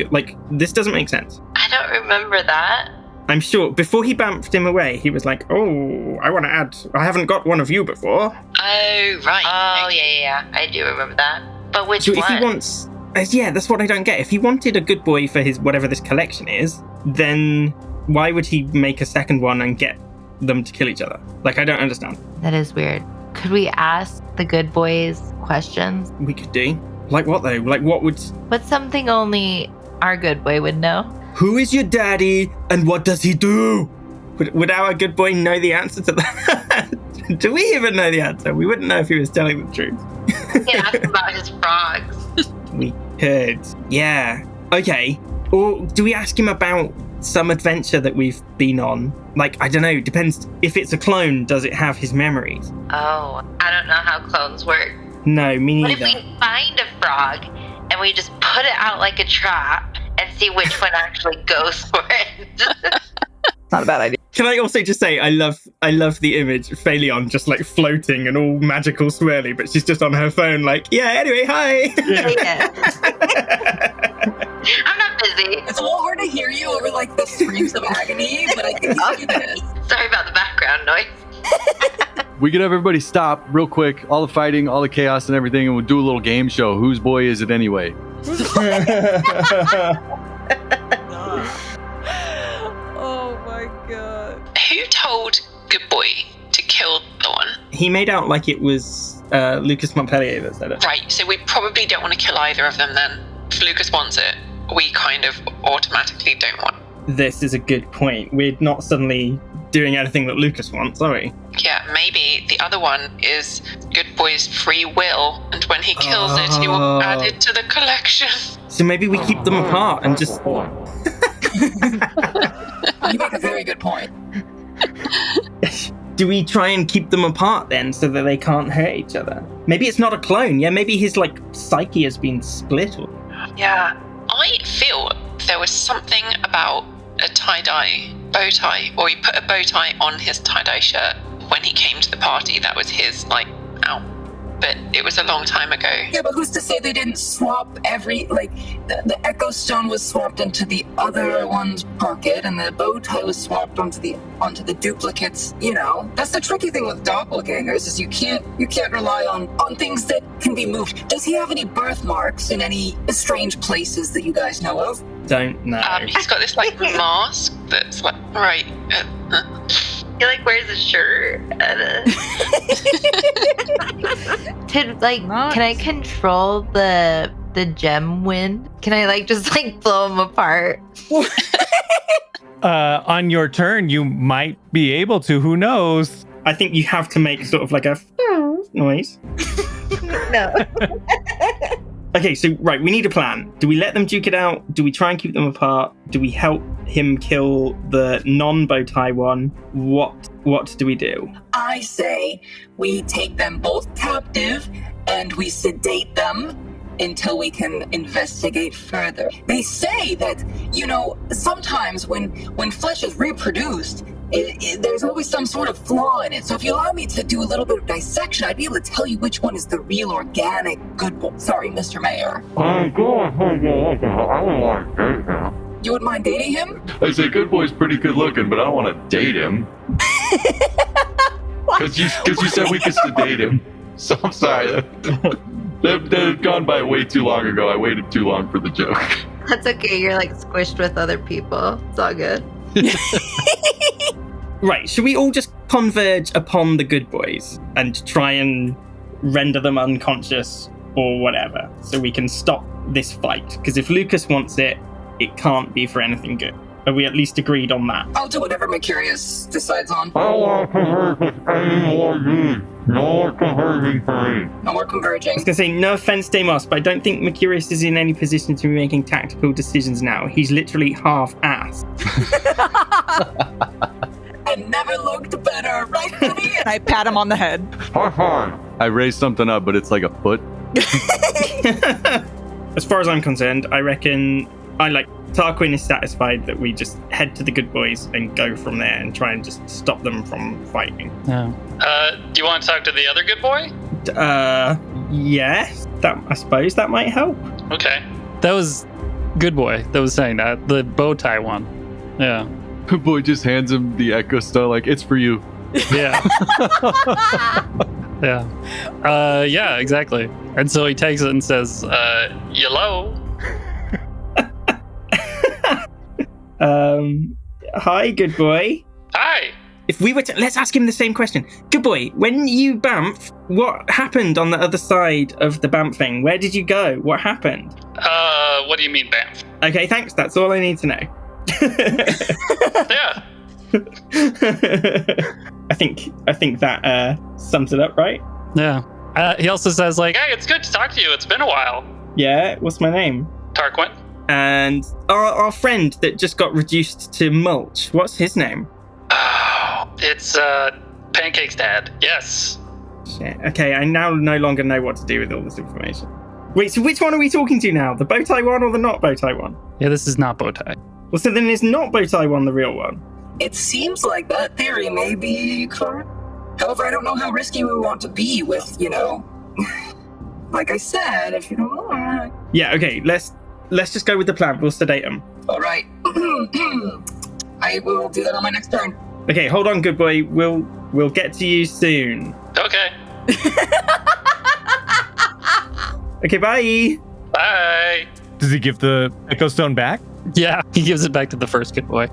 this doesn't make sense. I don't remember that. I'm sure before he bamfed him away, he was like, oh, I haven't got one of you before. Oh, right. Oh, yeah. I do remember that. But which so one? If he wants... that's what I don't get. If he wanted a Good Boy for his whatever this collection is, then why would he make a second one and get them to kill each other? I don't understand. That is weird. Could we ask the good boys questions? We could do. Like what though? Like what would... What's something only our good boy would know? Who is your daddy and what does he do? Would our good boy know the answer to that? Do we even know the answer? We wouldn't know if he was telling the truth. We can ask about his frogs. We could. Yeah. Okay. Or do we ask him about some adventure that we've been on? Like, I don't know, depends. If it's a clone, does it have his memories? Oh, I don't know how clones work. No, me neither. What if we find a frog and we just put it out like a trap and see which one actually goes for it? Not a bad idea. Can I also just say, I love the image of Fayleon just like floating and all magical swirly, but she's just on her phone like, yeah, anyway, hi. Yeah. I'm not busy. It's a little hard to hear you over like the screams of agony, but I can hear you this. Sorry about the background noise. We could have everybody stop real quick, all the fighting, all the chaos and everything, and we'll do a little game show. Whose boy is it anyway? Oh my god. Who told Good Boy to kill the one? He made out like it was Lucas Montpellier that said it. Right, so we probably don't want to kill either of them then. If Lucas wants it, we kind of automatically don't want it. This is a good point. We're not suddenly doing anything that Lucas wants, are we? Yeah, maybe the other one is Good Boy's free will, and when he kills it, he will add it to the collection. So maybe we keep them apart and just... You make a very good point. Do we try and keep them apart then so that they can't hurt each other? Maybe it's not a clone. Yeah, maybe his like psyche has been split. Or... Yeah, I feel there was something about a tie-dye bow tie, or he put a bow tie on his tie-dye shirt when he came to the party. That was his like out. But it was a long time ago. Yeah, but who's to say they didn't swap every, like, the Echo Stone was swapped into the other one's pocket, and the bow tie was swapped onto the duplicates. You know, that's the tricky thing with doppelgangers is you can't rely on things that can be moved. Does he have any birthmarks in any strange places that you guys know of? Don't know. He's got this like mask that's like right. He like wears a shirt and can I control the gem wind? Can I like just like blow them apart? On your turn, you might be able to. Who knows? I think you have to make sort of like a noise. No. Okay, so right, we need a plan. Do we let them duke it out? Do we try and keep them apart? Do we help him kill the non-bow tie one? What do we do? I say we take them both captive and we sedate them until we can investigate further. They say that, you know, sometimes when flesh is reproduced, there's always some sort of flaw in it. So if you allow me to do a little bit of dissection, I'd be able to tell you which one is the real organic good boy. Sorry, Mr. Mayor. I don't want to date him. You wouldn't mind dating him? I say good boy's pretty good looking, but I don't want to date him. Because you said we could sedate him. So I'm sorry. They've gone by way too long ago. I waited too long for the joke. That's okay. You're like squished with other people. It's all good. Right, should we all just converge upon the good boys and try and render them unconscious or whatever so we can stop this fight? Because if Lucas wants it, it can't be for anything good. Are we at least agreed on that? I'll do whatever Mercurius decides on. I want convergence anymore. No converging for me. No more converging. I was going to say, no offense, Deimos, but I don't think Mercurius is in any position to be making tactical decisions now. He's literally half-assed. I never looked better, right, buddy? I pat him on the head. High five. I raised something up, but it's like a foot. As far as I'm concerned, I reckon Tarquin is satisfied that we just head to the good boys and go from there and try and just stop them from fighting. Yeah. Do you want to talk to the other good boy? Yes. I suppose that might help. Okay. That was Good Boy that was saying that. The bow tie one. Yeah. Good boy just hands him the Echo Stone like, it's for you. Yeah. Yeah. Yeah, exactly. And so he takes it and says, "Yellow." Hi, good boy. Hi. if we were to, let's ask him the same question. Good boy, when you bamf, what happened on the other side of the bamf thing? Where did you go? What happened? What do you mean, Bamf? Okay, thanks. That's all I need to know. Yeah. I think that sums it up, right? Yeah. He also says, like, hey, it's good to talk to you. It's been a while. Yeah, what's my name? Tarquin. And our friend that just got reduced to mulch, what's his name? Oh, it's Pancake's dad. Yes. Shit. Okay, I now no longer know what to do with all this information. Wait, so which one are we talking to now? The bow tie one or the not bow tie one? Yeah, this is not bow tie. Well, so then is not bow tie one the real one? It seems like that theory may be correct. However, I don't know how risky we want to be with, like I said, if you don't want. Yeah, okay, let's just go with the plan. We'll sedate him. All right. I will do that on my next turn. Okay, hold on, good boy. We'll get to you soon. Okay. Okay, bye. Bye. Does he give the Echo Stone back? Yeah, he gives it back to the first good boy.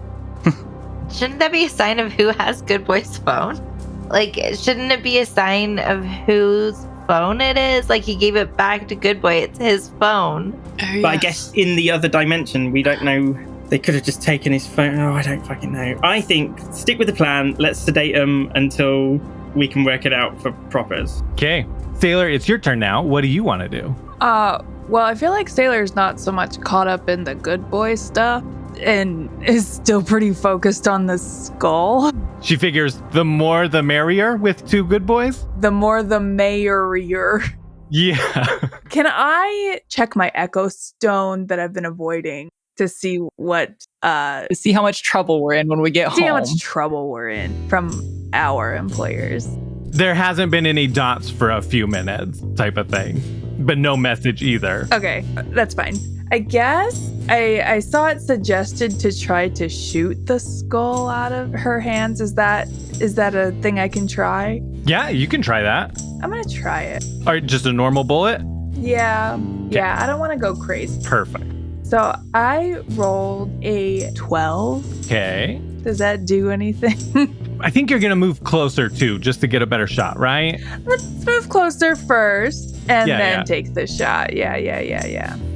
Shouldn't that be a sign of who has Good Boy's phone? Like, shouldn't it be a sign of whose phone it is? Like, he gave it back to Good Boy. It's his phone. Oh, But I guess in the other dimension, we don't know. They could have just taken his phone. Oh, I don't fucking know. I think stick with the plan. Let's sedate him until we can work it out for propers. Okay. Sailor, it's your turn now. What do you want to do? Well, I feel like Sailor's not so much caught up in the Good Boy stuff and is still pretty focused on the skull. She figures the more the merrier with two good boys? The more the merrier. Yeah. Can I check my Echo Stone that I've been avoiding to see what To see how much trouble we're in when we get see home. how much trouble we're in from our employers? There hasn't been any dots for a few minutes type of thing, but no message either. Okay, that's fine. I guess I saw it suggested to try to shoot the skull out of her hands. Is that a thing I can try? Yeah, you can try that. I'm gonna try it. All right, just a normal bullet? Yeah, I don't want to go crazy. Perfect. So I rolled a 12. Okay. Does that do anything? I think you're going to move closer too, just to get a better shot, right? Let's move closer first and Yeah, then yeah. take the shot. Yeah.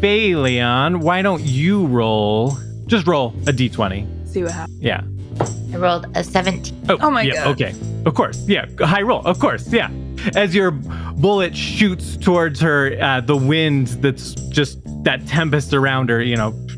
Fayleon, why don't you roll? Just roll a d20. See what happens. Yeah. I rolled a 17. Oh my yeah, God. Okay. Of course. Yeah. High roll. Of course. Yeah. As your bullet shoots towards her, the wind that's just that tempest around her,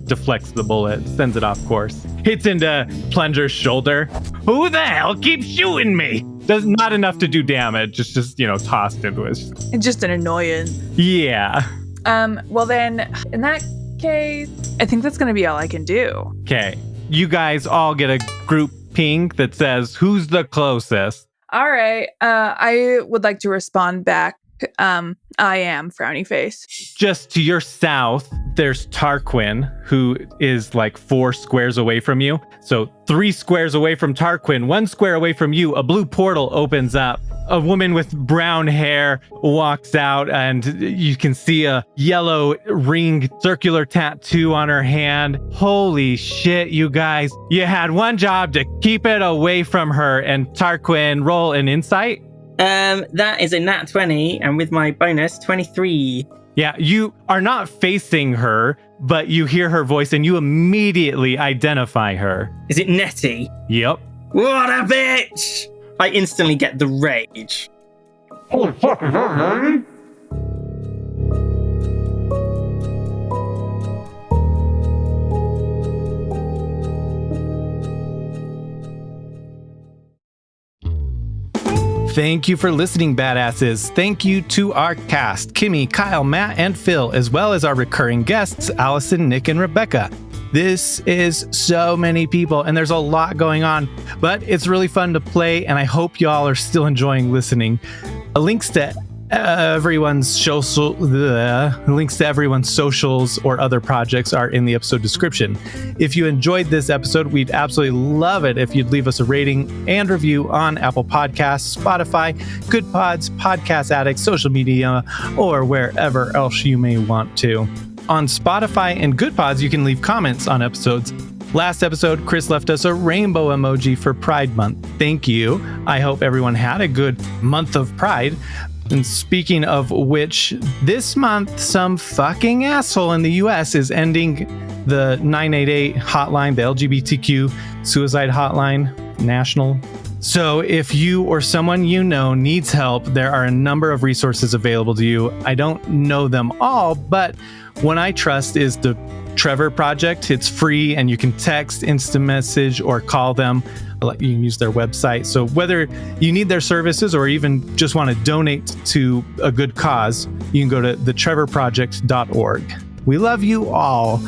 deflects the bullet, sends it off course. Hits into Plunger's shoulder. Who the hell keeps shooting me? Does not enough to do damage. It's just, tossed into his. It's just an annoyance. Yeah. Well then, in that case, I think that's gonna be all I can do. Okay. You guys all get a group ping that says, who's the closest? All right. I would like to respond back. I am frowny face. Just to your south, there's Tarquin, who is like 4 squares away from you. So 3 squares away from Tarquin, 1 square away from you, a blue portal opens up. A woman with brown hair walks out, and you can see a yellow ring circular tattoo on her hand. Holy shit, you guys. You had one job to keep it away from her. And Tarquin, roll an insight. That is a nat 20, and with my bonus, 23. Yeah, you are not facing her, but you hear her voice and you immediately identify her. Is it Nettie? Yep. What a bitch! I instantly get the rage. Holy fuck, is that Nettie? Thank you for listening, badasses. Thank you to our cast, Kimmy, Kyle, Matt, and Phil, as well as our recurring guests, Allison, Nick, and Rebecca. This is so many people, and there's a lot going on, but it's really fun to play, and I hope y'all are still enjoying listening. Links to everyone's socials or other projects are in the episode description. If you enjoyed this episode, we'd absolutely love it if you'd leave us a rating and review on Apple Podcasts, Spotify, Good Pods, Podcast Addict, social media, or wherever else you may want to. On Spotify and Good Pods, you can leave comments on episodes. Last episode, Chris left us a rainbow emoji for Pride Month. Thank you. I hope everyone had a good month of Pride. And speaking of which, this month, some fucking asshole in the US is ending the 988 hotline, the LGBTQ suicide hotline, national. So if you or someone you know needs help, there are a number of resources available to you. I don't know them all, but one I trust is the Trevor Project. It's free and you can text, instant message, or call them. You can use their website. So whether you need their services or even just want to donate to a good cause, you can go to thetrevorproject.org. We love you all.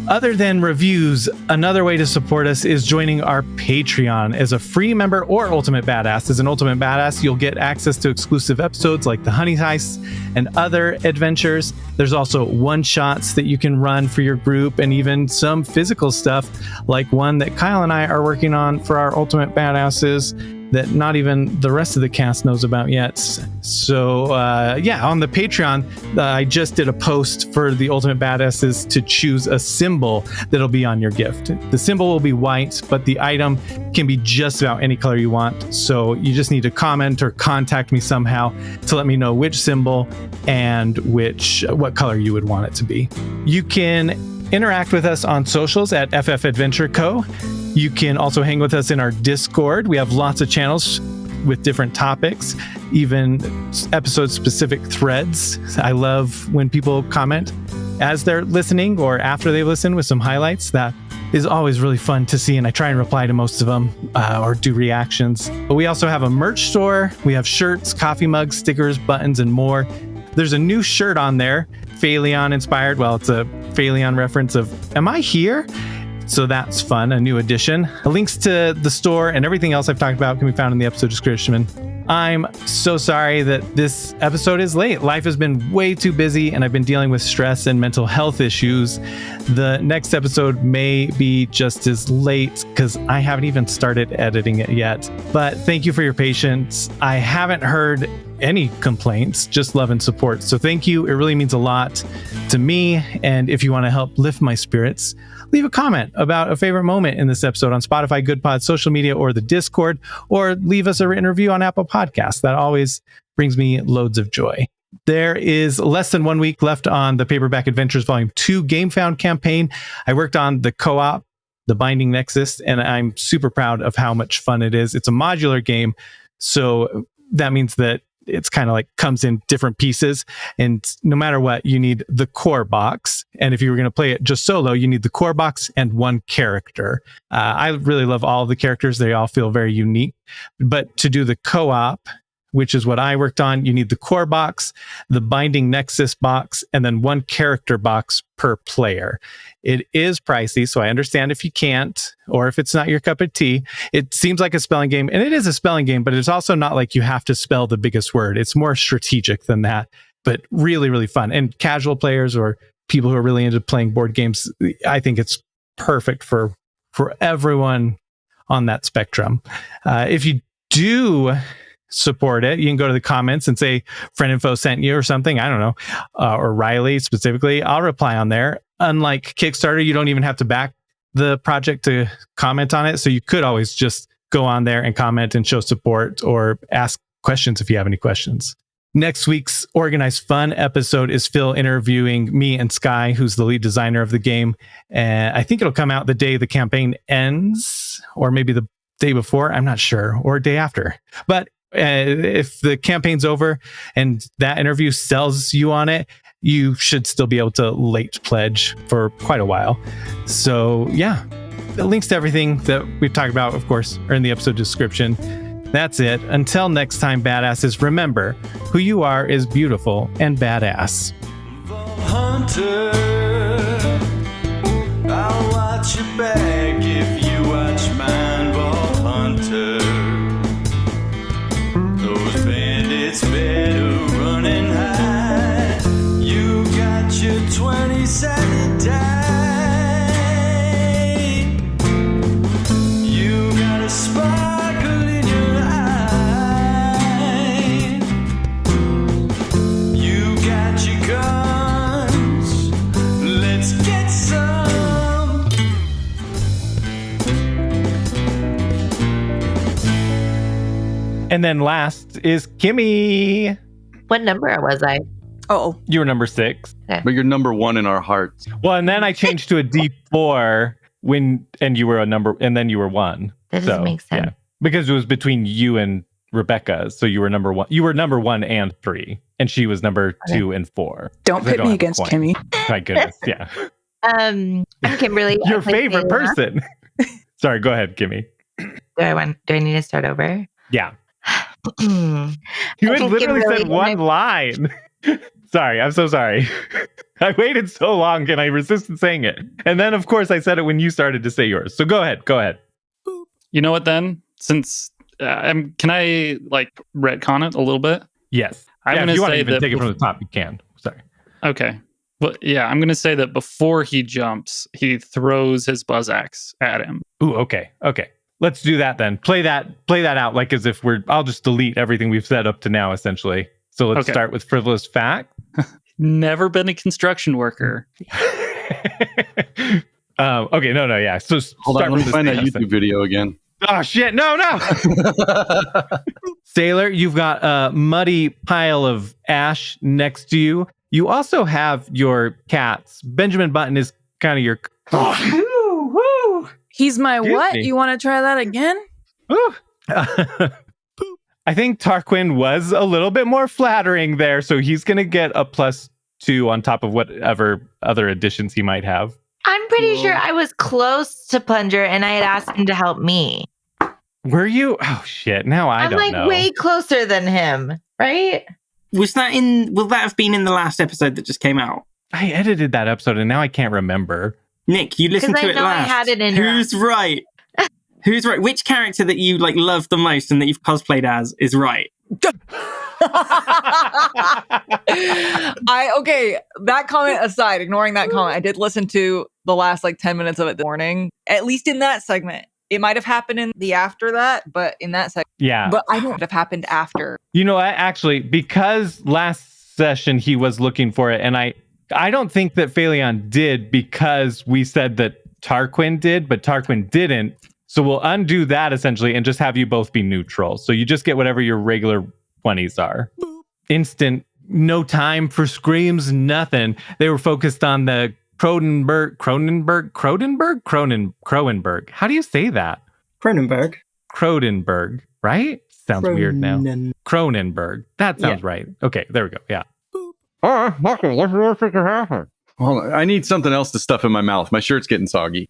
Other than reviews, another way to support us is joining our Patreon as a free member or Ultimate Badass. As an Ultimate Badass, you'll get access to exclusive episodes like the Honey Heist and other adventures. There's also one-shots that you can run for your group and even some physical stuff like one that Kyle and I are working on for our Ultimate Badasses that not even the rest of the cast knows about yet. So on the Patreon, I just did a post for the Ultimate Badasses to choose a symbol that'll be on your gift. The symbol will be white, but the item can be just about any color you want. So you just need to comment or contact me somehow to let me know which symbol and what color you would want it to be. You can interact with us on socials at FF Adventure Co. You can also hang with us in our Discord. We have lots of channels with different topics, even episode-specific threads. I love when people comment as they're listening or after they listen with some highlights. That is always really fun to see, and I try and reply to most of them or do reactions. But we also have a merch store. We have shirts, coffee mugs, stickers, buttons, and more. There's a new shirt on there, Fayleon inspired. Well, it's a Fayleon reference of, am I here? So that's fun, a new addition. Links to the store and everything else I've talked about can be found in the episode description. I'm so sorry that this episode is late. Life has been way too busy and I've been dealing with stress and mental health issues. The next episode may be just as late because I haven't even started editing it yet. But thank you for your patience. I haven't heard any complaints, just love and support. So thank you. It really means a lot to me. And if you want to help lift my spirits, leave a comment about a favorite moment in this episode on Spotify, GoodPod, social media, or the Discord, or leave us a written review on Apple Podcasts. That always brings me loads of joy. There is less than 1 week left on the Paperback Adventures Volume 2 GameFound campaign. I worked on the co-op, The Binding Nexus, and I'm super proud of how much fun it is. It's a modular game, so that means that it's kind of like comes in different pieces, and no matter what, you need the core box. And if you were going to play it just solo, you need the core box and one character. I really love all of the characters. They all feel very unique. But to do the co-op, which is what I worked on, you need the core box, the Binding Nexus box, and then one character box per player. It is pricey, so I understand if you can't, or if it's not your cup of tea. It seems like a spelling game, and it is a spelling game, but it's also not like you have to spell the biggest word. It's more strategic than that, but really, really fun. And casual players or people who are really into playing board games, I think it's perfect for everyone on that spectrum. If you do support it, you can go to the comments and say friend info sent you or something. I don't know, or Riley specifically. I'll reply on there. Unlike Kickstarter, you don't even have to back the project to comment on it. So you could always just go on there and comment and show support or ask questions if you have any questions. Next week's Organized Fun episode is Phil interviewing me and Sky, who's the lead designer of the game. And I think it'll come out the day the campaign ends, or maybe the day before. I'm not sure, or day after. But if the campaign's over and that interview sells you on it, you should still be able to late pledge for quite a while. So yeah, the links to everything that we've talked about, of course, are in the episode description. That's it. Until next time, badasses, remember, who you are is beautiful and badass. Hunter, I'll watch your back if you watch mine, Vault Hunter. Those bandits better run and hide. You got your 20-sided die. You got a sparkle in your eye. You got your guns. Let's get some. And then last is Kimmy. What number was I? Oh, You were number 6. But you're number 1 in our hearts. Well, and then I changed to a D4 and you were a number, and then you were 1. That doesn't make sense. Yeah, because it was between you and Rebecca. So you were number 1. You were number 1 and 3, and she was number 2 and 4. don't pit me against Kimmy. My goodness, yeah. I'm Kimberly. Your favorite person. Sorry, go ahead, Kimmy. Do I need to start over? Yeah. You had literally said one line. Sorry, I'm so sorry. I waited so long and I resisted saying it. And then, of course, I said it when you started to say yours. So go ahead. You know what then? Since can I retcon it a little bit? Yes. I'm If gonna you want to say even that take it from the top, you can. Sorry. Okay. Well, yeah, I'm going to say that before he jumps, he throws his buzz axe at him. Ooh, okay. Let's do that then. Play that out like as if I'll just delete everything we've said up to now, essentially. So let's start with frivolous fact. Never been a construction worker. Okay, no, yeah. So Hold on, let me find that YouTube video again. Oh shit! No. Sailor, you've got a muddy pile of ash next to you. You also have your cats. Benjamin Button is kind of your. He's my Excuse what? me. You want to try that again? I think Tarquin was a little bit more flattering there, so he's going to get a +2 on top of whatever other additions he might have. I'm pretty sure I was close to Plunger and I had asked him to help me. Were you? Oh shit! Now I I'm don't know. way closer than him, right? Will that have been in the last episode that just came out? I edited that episode and now I can't remember. Nick, you listened to it I last. had it in Who's right? Who's right? Which character that you love the most and that you've cosplayed as is right? Okay, that comment aside, ignoring that comment, I did listen to the last 10 minutes of it this morning, at least in that segment. It might have happened in the after that, but in that segment. Yeah. But I don't have happened after. You know, actually, because last session he was looking for it, and I don't think that Fayleon did because we said that Tarquin did, but Tarquin didn't. So we'll undo that essentially and just have you both be neutral. So you just get whatever your regular 20s are. Instant, no time for screams, nothing. They were focused on the Cronenberg. How do you say that? Cronenberg, right? Sounds weird now. Cronenberg. That sounds right. Okay, there we go. Yeah. Well, I need something else to stuff in my mouth. My shirt's getting soggy.